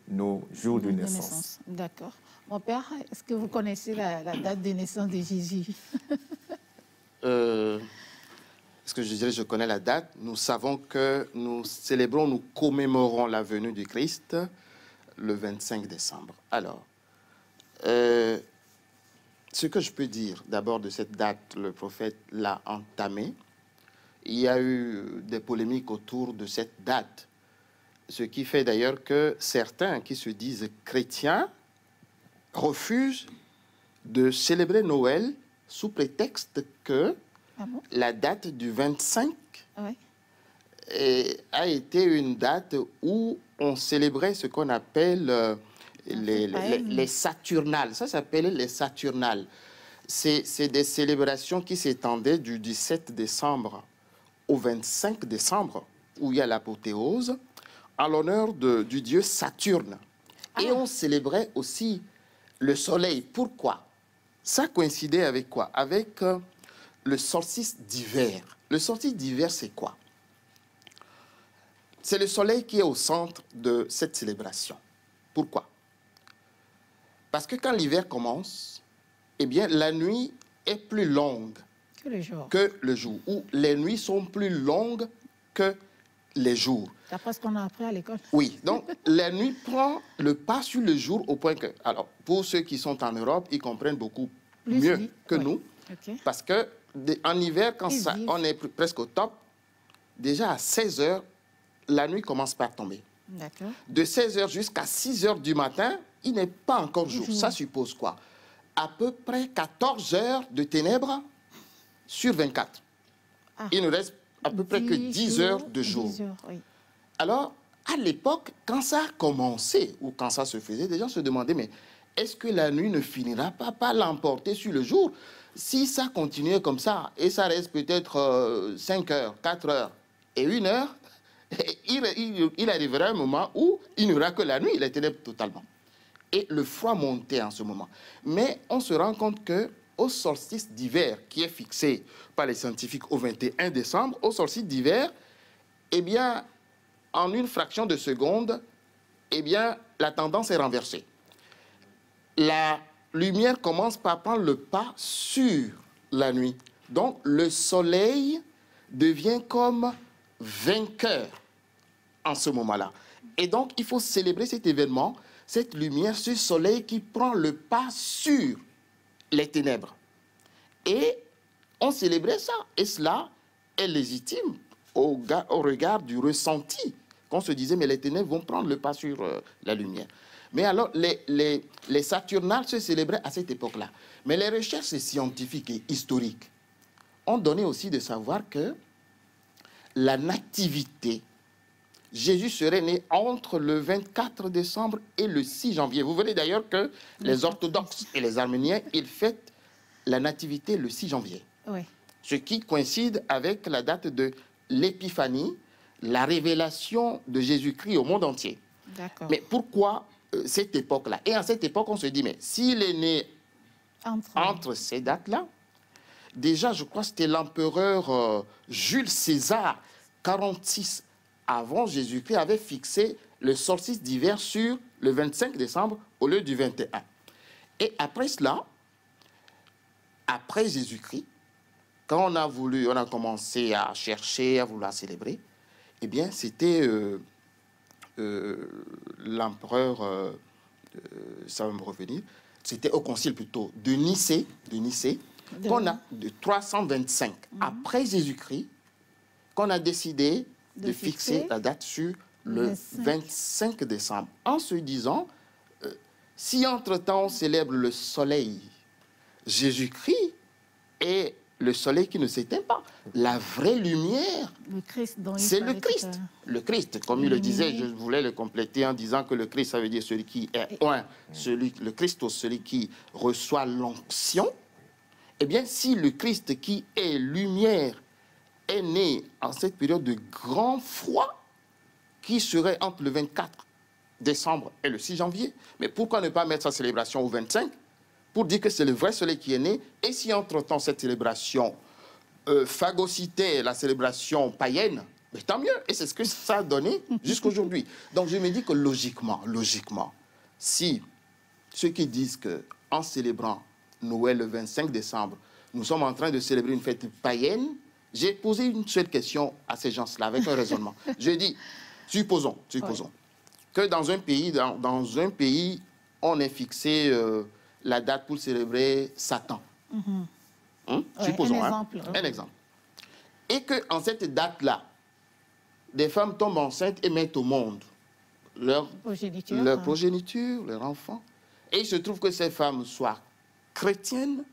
nos jours de naissance. D'accord. Mon père, est-ce que vous connaissez la date de naissance de Jésus? Est-ce que je dirais, je connais la date. Nous savons que nous célébrons, nous commémorons la venue du Christ le 25 décembre. Alors, ce que je peux dire d'abord de cette date, le prophète l'a entamée. Il y a eu des polémiques autour de cette date, ce qui fait d'ailleurs que certains qui se disent chrétiens refusent de célébrer Noël sous prétexte que la date du 25 a été une date où on célébrait ce qu'on appelle les Saturnales. Ça s'appelait les Saturnales. C'est des célébrations qui s'étendaient du 17 décembre au 25 décembre, où il y a l'apothéose, en l'honneur du dieu Saturne. Et on célébrait aussi le soleil. Pourquoi? Ça coïncidait avec quoi? Avec le solstice d'hiver. Le solstice d'hiver, c'est quoi? C'est le soleil qui est au centre de cette célébration. Pourquoi? Parce que quand l'hiver commence, eh bien, la nuit est plus longue que le jour. Ou les nuits sont plus longues que les jours. D'après ce qu'on a appris à l'école. Oui, donc la nuit prend le pas sur le jour au point que... Alors, pour ceux qui sont en Europe, ils comprennent beaucoup mieux que nous. Parce que en hiver, quand on est presque au top, déjà à 16 heures, la nuit commence par tomber. De 16 heures jusqu'à 6 heures du matin, il n'est pas encore jour. Ça suppose quoi? À peu près 14 heures de ténèbres sur 24. Il ne reste à peu près que 10 heures de jour. Alors, à l'époque, quand ça a commencé, ou quand ça se faisait, des gens se demandaient, mais est-ce que la nuit ne finira pas par l'emporter sur le jour? Si ça continuait comme ça, et ça reste peut-être 5 heures, 4 heures et 1 heure, il arrivera un moment où il n'y aura que la nuit, les ténèbres totalement. Et le froid montait en ce moment. Mais on se rend compte que au solstice d'hiver, qui est fixé par les scientifiques au 21 décembre, au solstice d'hiver, eh bien, en une fraction de seconde, eh bien, la tendance est renversée. La lumière commence par prendre le pas sur la nuit. Donc, le soleil devient comme vainqueur en ce moment-là. Et donc, il faut célébrer cet événement, cette lumière, ce soleil qui prend le pas sur les ténèbres. Et on célébrait ça. Et cela est légitime au regard du ressenti. Qu'on se disait, mais les ténèbres vont prendre le pas sur la lumière. Mais alors, les Saturnales se célébraient à cette époque-là. Mais les recherches scientifiques et historiques ont donné aussi de savoir que la nativité, Jésus serait né entre le 24 décembre et le 6 janvier. Vous verrez d'ailleurs que les orthodoxes et les arméniens, ils fêtent la nativité le 6 janvier. Ce qui coïncide avec la date de l'épiphanie, la révélation de Jésus-Christ au monde entier. Mais pourquoi cette époque-là? Et à cette époque, on se dit, mais s'il est né entre ces dates-là, déjà, je crois que c'était l'empereur Jules César, 46 avant Jésus-Christ, avait fixé le solstice d'hiver sur le 25 décembre au lieu du 21. Et après cela, après Jésus-Christ, quand on a commencé à chercher, à vouloir célébrer, eh bien, c'était l'empereur, ça va me revenir, c'était au concile plutôt de Nicée, qu'on a de 325 après Jésus-Christ, qu'on a décidé de fixer la date sur le 25 décembre, en se disant, si entre-temps on célèbre le soleil, Jésus-Christ est le soleil qui ne s'éteint pas. La vraie lumière, c'est le Christ. Le Christ, comme il le disait, je voulais le compléter en disant que le Christ, ça veut dire celui qui est un, le Christ, celui qui reçoit l'onction. Eh bien, si le Christ qui est lumière est né en cette période de grand froid, qui serait entre le 24 décembre et le 6 janvier, mais pourquoi ne pas mettre sa célébration au 25 pour dire que c'est le vrai soleil qui est né? Et si entre-temps cette célébration phagocytait la célébration païenne, mais tant mieux. Et c'est ce que ça a donné jusqu'aujourd'hui. Donc je me dis que logiquement, si ceux qui disent qu'en célébrant Noël le 25 décembre, nous sommes en train de célébrer une fête païenne, j'ai posé une seule question à ces gens-là avec un raisonnement. Je dis, supposons que dans un pays, on ait fixé la date pour célébrer Satan. Supposons, un exemple. Et qu'en cette date-là, des femmes tombent enceintes et mettent au monde leur progéniture, leur enfant. Et il se trouve que ces femmes soient chrétiennes.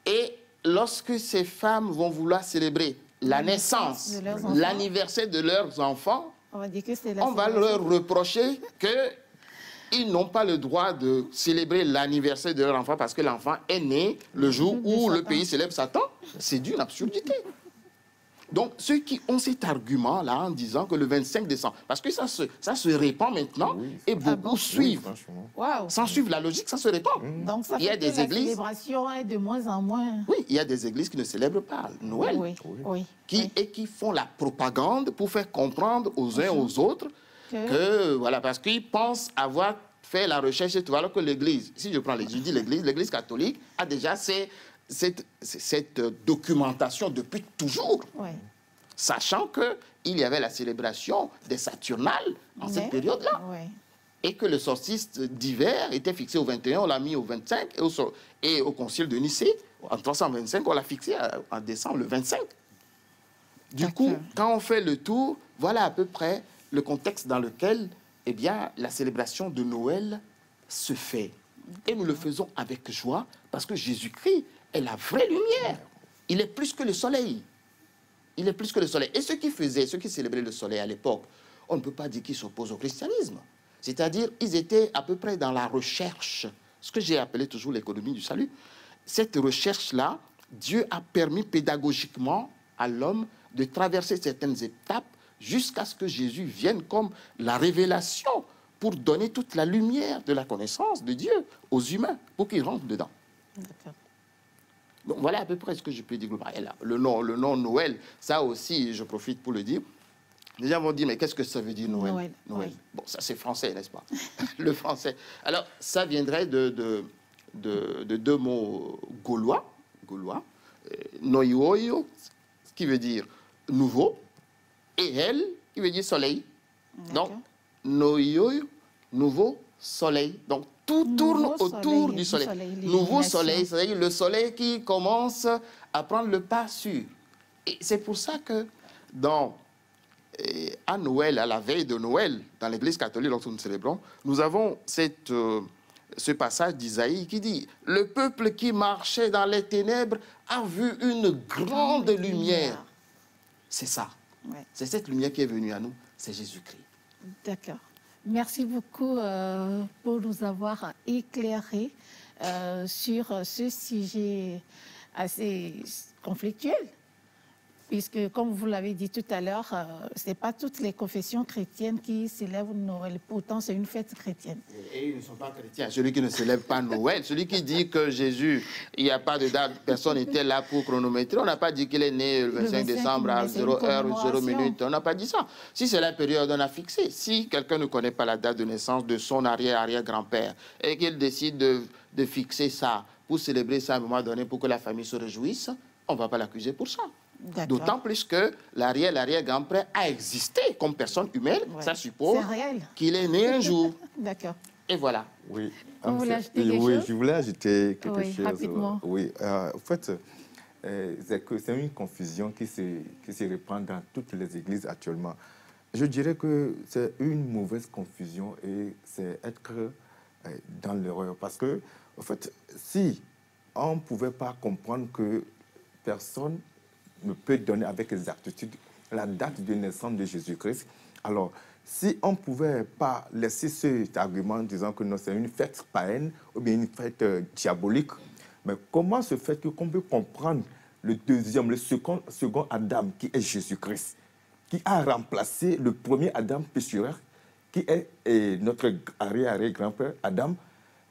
Et lorsque ces femmes vont vouloir célébrer la naissance, l'anniversaire de leurs enfants, on va leur reprocher qu'ils n'ont pas le droit de célébrer l'anniversaire de leur enfant parce que l'enfant est né le jour où le pays célèbre Satan. C'est d'une absurdité. Donc, ceux qui ont cet argument-là en disant que le 25 décembre, parce que ça se répand maintenant et beaucoup suivent. Sans suivre la logique, ça se répand. Donc, ça il y a fait des que églises. La célébration est de moins en moins. Oui, il y a des églises qui ne célèbrent pas Noël. Et qui font la propagande pour faire comprendre aux uns aux autres que, voilà, parce qu'ils pensent avoir fait la recherche et tout, alors que l'église, si je prends l'église catholique a déjà cette documentation depuis toujours, sachant qu'il y avait la célébration des Saturnales en cette période-là, et que le solstice d'hiver était fixé au 21, on l'a mis au 25, et au concile de Nicée, en 325, on l'a fixé en décembre, le 25. Du coup, quand on fait le tour, voilà à peu près le contexte dans lequel la célébration de Noël se fait. Et nous le faisons avec joie, parce que Jésus-Christ est la vraie lumière. Il est plus que le soleil. Il est plus que le soleil. Et ceux qui célébraient le soleil à l'époque, on ne peut pas dire qu'ils s'opposent au christianisme. C'est-à-dire, ils étaient à peu près dans la recherche, ce que j'ai appelé toujours l'économie du salut. Cette recherche-là, Dieu a permis pédagogiquement à l'homme de traverser certaines étapes jusqu'à ce que Jésus vienne comme la révélation pour donner toute la lumière de la connaissance de Dieu aux humains, pour qu'ils rentrent dedans. Donc voilà à peu près ce que je peux dire. Le nom Noël, ça aussi, je profite pour le dire. Les gens vont dire, mais qu'est-ce que ça veut dire Noël? Noël. Bon, ça c'est français, n'est-ce pas? Le français. Alors, ça viendrait de deux mots gaulois. Noioio, qui veut dire nouveau, et elle, qui veut dire soleil. Donc, noioio, nouveau soleil. Donc, tout tourne autour du soleil. Nouveau soleil, c'est-à-dire le soleil qui commence à prendre le pas sur. Et c'est pour ça que à Noël, à la veille de Noël, dans l'église catholique, lorsque nous célébrons, nous avons ce passage d'Isaïe qui dit « Le peuple qui marchait dans les ténèbres a vu une grande lumière. » C'est ça. C'est cette lumière qui est venue à nous, c'est Jésus-Christ. D'accord. Merci beaucoup pour nous avoir éclairé sur ce sujet assez conflictuel. Puisque, comme vous l'avez dit tout à l'heure, ce n'est pas toutes les confessions chrétiennes qui célèbrent Noël. Pourtant, c'est une fête chrétienne. Et ils ne sont pas chrétiens. Celui qui ne célèbre pas Noël, celui qui dit que Jésus, il n'y a pas de date, personne n'était là pour chronométrer. On n'a pas dit qu'il est né le 25 décembre à 0 heure ou 0 minute. On n'a pas dit ça. Si c'est la période, on a fixé. Si quelqu'un ne connaît pas la date de naissance de son arrière-arrière-grand-père et qu'il décide de fixer ça pour célébrer ça à un moment donné pour que la famille se réjouisse, on ne va pas l'accuser pour ça. D'autant plus que l'arrière-grand-père a existé comme personne humaine, ça suppose qu'il est né un jour. D'accord. Et voilà. Oui. Vous voulez ajouter quelque chose? Je voulais ajouter quelque chose. Rapidement. Oui, en fait, c'est une confusion qui se répand dans toutes les églises actuellement. Je dirais que c'est une mauvaise confusion et c'est être dans l'erreur. Parce que, en fait, si on ne pouvait pas comprendre que personne ne peut donner avec exactitude la date de naissance de Jésus-Christ, alors si on ne pouvait pas laisser cet argument en disant que non, c'est une fête païenne ou bien une fête diabolique, Mais comment se fait qu'on peut comprendre le second Adam, qui est Jésus-Christ, qui a remplacé le premier Adam pécheur, qui est notre arrière-grand-père Adam?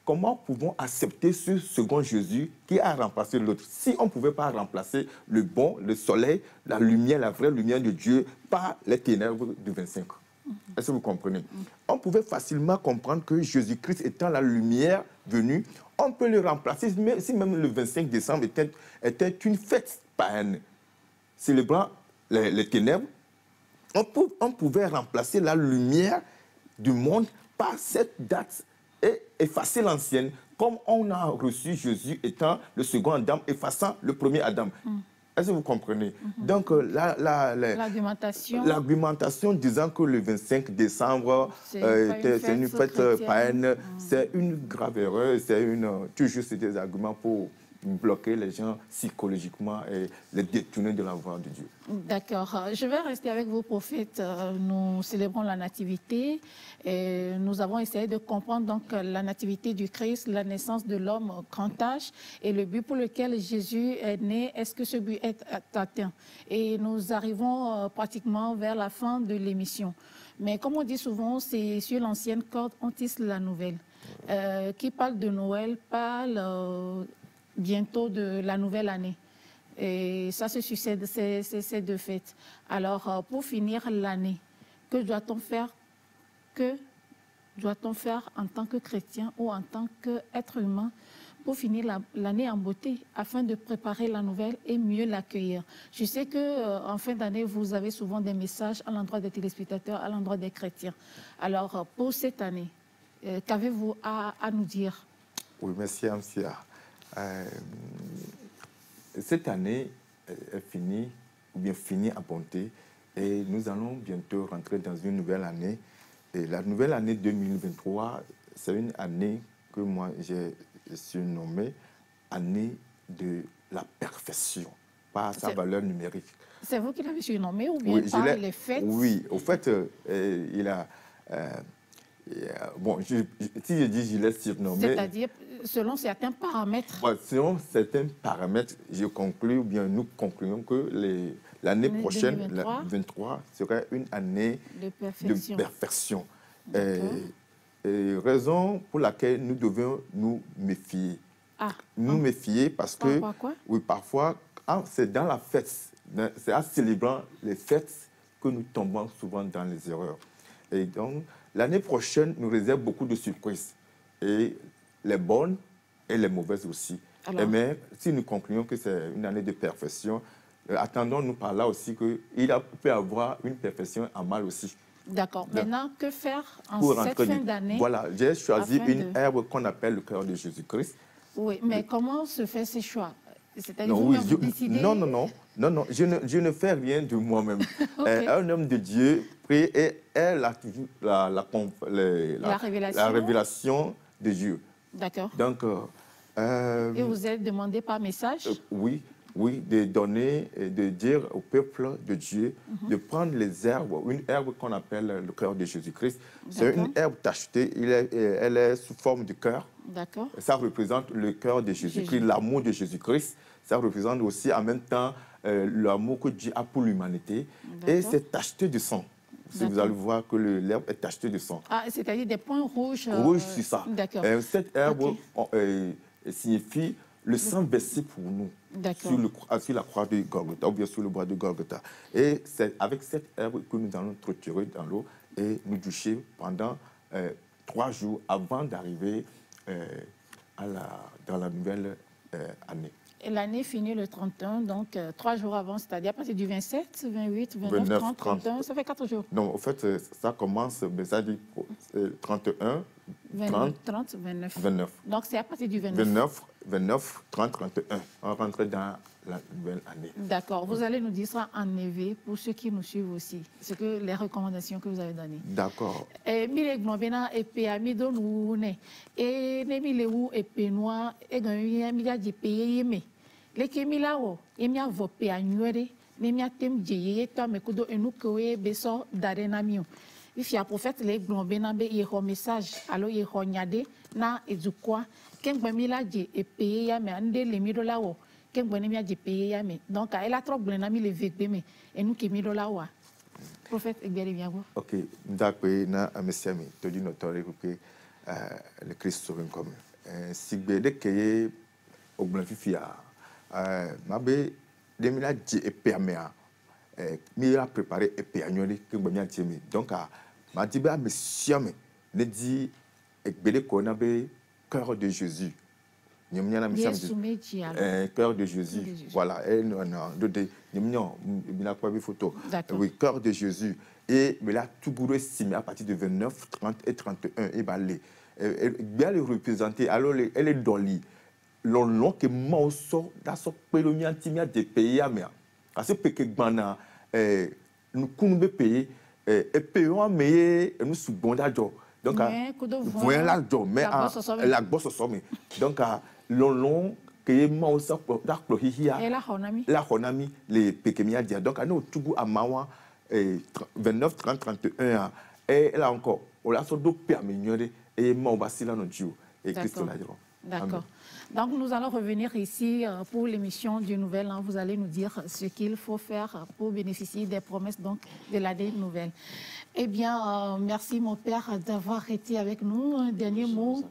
Comment pouvons accepter ce second Jésus qui a remplacé l'autre? Si on ne pouvait pas remplacer le bon, le soleil, la lumière, la vraie lumière de Dieu, par les ténèbres du 25. Est-ce que vous comprenez? On pouvait facilement comprendre que Jésus-Christ étant la lumière venue, on peut le remplacer, si même le 25 décembre était une fête païenne, célébrant les ténèbres, on pouvait remplacer la lumière du monde par cette date et effacer l'ancienne, comme on a reçu Jésus étant le second Adam, effaçant le premier Adam. Est-ce que vous comprenez? Donc, l'argumentation disant que le 25 décembre c'est une fête païenne, c'est une grave erreur, toujours c'est des arguments pour bloquer les gens psychologiquement et les détourner de la voie de Dieu. D'accord. Je vais rester avec vous, prophètes. Nous célébrons la nativité et nous avons essayé de comprendre donc la nativité du Christ, la naissance de l'homme au grand âge et le but pour lequel Jésus est né. Est-ce que ce but est atteint? Et nous arrivons pratiquement vers la fin de l'émission. Mais comme on dit souvent, c'est sur l'ancienne corde on tisse la nouvelle. Qui parle de Noël parle bientôt de la nouvelle année. Et ça se succède, ces deux fêtes. Alors, pour finir l'année, que doit-on faire en tant que chrétien ou en tant qu'être humain pour finir l'année en beauté afin de préparer la nouvelle et mieux l'accueillir? Je sais qu'en fin d'année, vous avez souvent des messages à l'endroit des téléspectateurs, à l'endroit des chrétiens. Alors, pour cette année, qu'avez-vous à nous dire? Oui, merci, Amsia. Cette année est finie, ou bien finie à bonté, et nous allons bientôt rentrer dans une nouvelle année. Et la nouvelle année 2023, c'est une année que moi j'ai surnommée année de la perfection, par sa valeur numérique. C'est vous qui l'avez surnommée ou bien par les fêtes? Oui, au fait, il a... bon, si je dis je l'ai surnommé... C'est-à-dire, selon certains paramètres? Selon certains paramètres, je conclus, ou bien nous concluons que l'année prochaine, 2023, serait une année de perfection. Et raison pour laquelle nous devons nous méfier. Nous méfier parce que... Quoi? Oui, parfois, c'est dans la fête, c'est en célébrant les fêtes que nous tombons souvent dans les erreurs. Et donc, l'année prochaine nous réserve beaucoup de surprises, et les bonnes et les mauvaises aussi. Mais si nous concluons que c'est une année de perfection, attendons-nous par là aussi qu'il peut y avoir une perfection en mal aussi. D'accord. Maintenant, que faire en cette fin d'année? Voilà, j'ai choisi une herbe qu'on appelle le cœur de Jésus-Christ. Oui, mais comment se fait ces choix? C'est-à-dire vous décidez... Non, je ne fais rien de moi-même. Un homme de Dieu prie et elle a toujours la révélation de Dieu. D'accord. Donc, et vous êtes demandé par message? Oui, de donner et de dire au peuple de Dieu de prendre les herbes, une herbe qu'on appelle le cœur de Jésus-Christ. C'est une herbe tachetée, elle est sous forme de cœur. D'accord. Ça représente le cœur de Jésus-Christ, l'amour de Jésus-Christ. Ça représente aussi en même temps l'amour que Dieu a pour l'humanité. Et c'est tacheté de sang. Si vous allez voir que l'herbe est tachetée de sang. C'est-à-dire des points rouges. Rouge, c'est ça. D'accord. Cette herbe signifie le sang versé pour nous sur la croix de Golgotha, ou bien sur le bois de Golgotha. Et c'est avec cette herbe que nous allons triturer dans l'eau et nous doucher pendant 3 jours avant d'arriver dans la nouvelle année. Et l'année finit le 31, donc 3 jours avant, c'est-à-dire à partir du 27, 28, 29, 30, 31, ça fait 4 jours. Non, en fait, ça commence, ça dit 31, 30, 29. 29. Donc c'est à partir du 29. 29, 30, 31. On rentre dans la nouvelle année. D'accord. Vous allez nous dire ça en EV pour ceux qui nous suivent aussi. C'est que les recommandations que vous avez données. D'accord. Et mille globena et péamido nous ne et ne mille ou et pénois et gagnent milla di paye me. Les kémilao et mia vopé à nuere ne mia tem djeye to me kudo enukoe beso darena mio. Puis il prophète les glombenabe il y a un message alors il y a nyade na ezukwa kengbe la di et payer ya me ande le $1000 wo kengbe mi a di payer ya me donc elle a trop glenami le vegbe me et nous qui $1000 wa prophète egbere bien vous. OK, ndakwe na amesiami to di notore que le Christ sauve comme sigbe de que ogblon fifia mabe de mi la di et permea mi a préparé et pernyori kengbe mi a ti mi donc ma dit bah monsieur ne dit ekbele kona be cœur de Jésus nyamnya na cœur de Jésus voilà et non de nyamnya bina kwa bi photo oui cœur de Jésus et mais là tout bourreau estimé à partir de 29 30 et 31 et balé bien le représenter alors elle est dans lit long que moi sort dans son pelomia timia de pays amia parce que que gbana nous kunbe payer et payons mais nous sous bondage donc voyons là mais la bosse somme donc long que moi aussi d'accord hia la honami les pekemia dia donc nous tout à mawa 29 30 31 et là encore on a son dos permis et moi aussi là non Dieu et Christ là. D'accord. Donc nous allons revenir ici pour l'émission du Nouvel An. Vous allez nous dire ce qu'il faut faire pour bénéficier des promesses donc, de l'année nouvelle. Eh bien, merci mon père d'avoir été avec nous. Un dernier mot.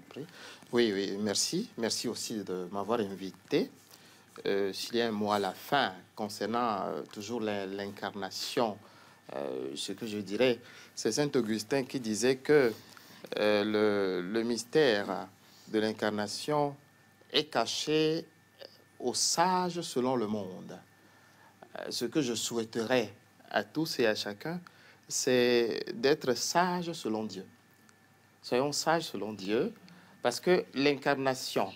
Oui, merci. Merci aussi de m'avoir invité. S'il y a un mot à la fin concernant toujours l'incarnation, ce que je dirais, c'est Saint Augustin qui disait que le mystère de l'incarnation est caché aux sages selon le monde. Ce que je souhaiterais à tous et à chacun, c'est d'être sages selon Dieu. Soyons sages selon Dieu, parce que l'incarnation,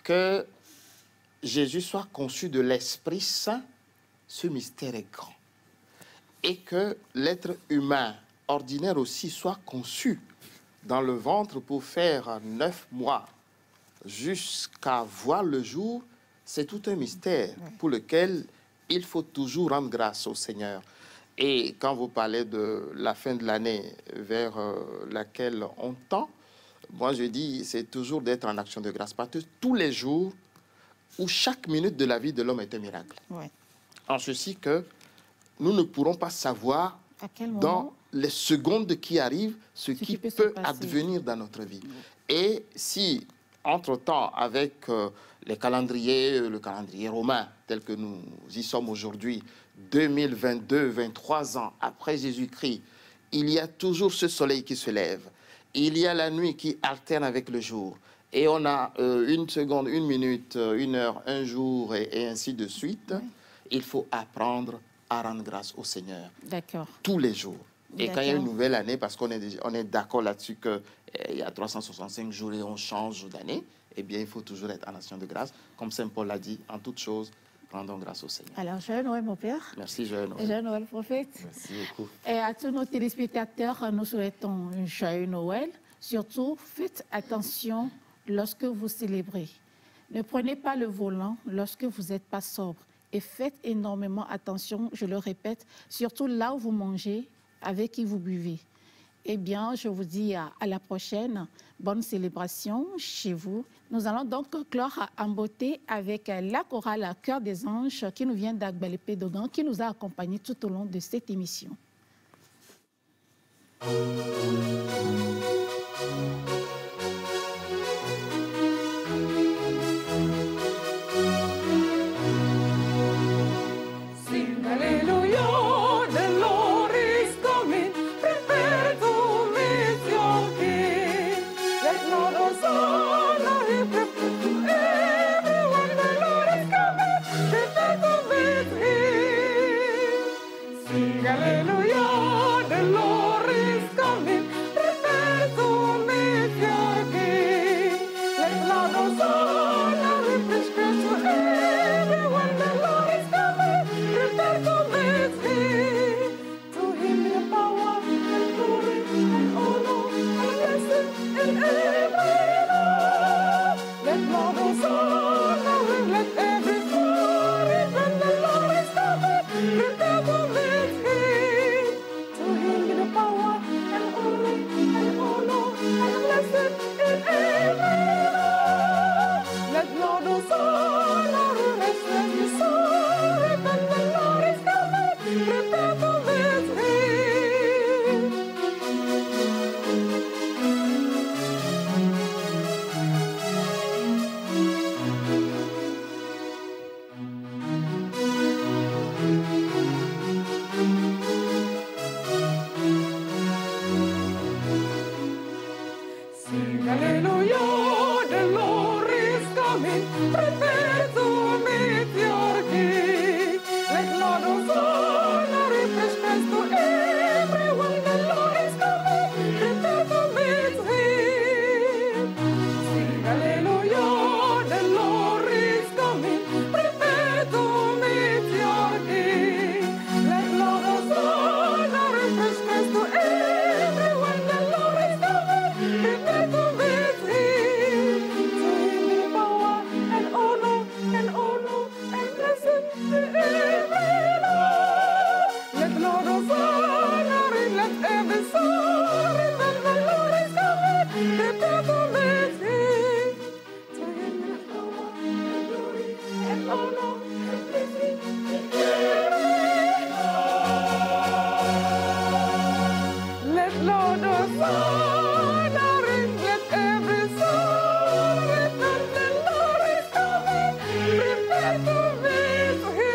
que Jésus soit conçu de l'Esprit Saint, ce mystère est grand. Et que l'être humain ordinaire aussi soit conçu dans le ventre pour faire 9 mois jusqu'à voir le jour, c'est tout un mystère pour lequel il faut toujours rendre grâce au Seigneur. Et quand vous parlez de la fin de l'année vers laquelle on tend, moi je dis c'est toujours d'être en action de grâce, parce que tous les jours où chaque minute de la vie de l'homme est un miracle. En ceci que nous ne pourrons pas savoir dans les secondes qui arrivent ce qui peut advenir dans notre vie. Et si, entre-temps, avec le calendrier romain, tel que nous y sommes aujourd'hui, 2022, 23 ans après Jésus-Christ, il y a toujours ce soleil qui se lève. Il y a la nuit qui alterne avec le jour. Et on a une seconde, une minute, une heure, un jour, et ainsi de suite. Il faut apprendre à rendre grâce au Seigneur. Tous les jours. Et quand il y a une nouvelle année, parce qu'on est d'accord là-dessus qu'il y a 365 jours et on change d'année, eh bien, il faut toujours être en action de grâce. Comme Saint Paul l'a dit, en toute chose, rendons grâce au Seigneur. Alors, joyeux Noël, mon père. Merci, joyeux Noël. Joyeux Noël, prophète. Merci beaucoup. Et à tous nos téléspectateurs, nous souhaitons un joyeux Noël. Surtout, faites attention lorsque vous célébrez. Ne prenez pas le volant lorsque vous n'êtes pas sobre. Et faites énormément attention, je le répète, surtout là où vous mangez, avec qui vous buvez. Eh bien, je vous dis à la prochaine. Bonne célébration chez vous. Nous allons donc clore en beauté avec la chorale Cœur des Anges qui nous vient d'Agbalépé Dogan, qui nous a accompagnés tout au long de cette émission. Hallelujah, the Lord is coming. Prepare to meet Lord son, our restless soul, repent, the Lord is coming, prepare to meet him. Sing hallelujah, the Lord is coming, prepare to meet your King. Let Lord Hosanna refresh Christ to everyone, the Lord is coming, prepare to meet him. Sing hallelujah, the Lord is coming, prepare to meet your King. Let Lord Hosanna refresh Christ to everyone, the Lord is coming, prepare to meet him. To him be power and honor and blessing to every Lord. Let Lord Hosanna ring, let every soul remember the Lord is coming, prepare to meet him. To him be power and glory and honor and blessing to every Lord. Let Lord Hosanna ring, let every soul repent, the Lord is coming, prepare to meet him.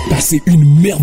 Passez une merveilleuse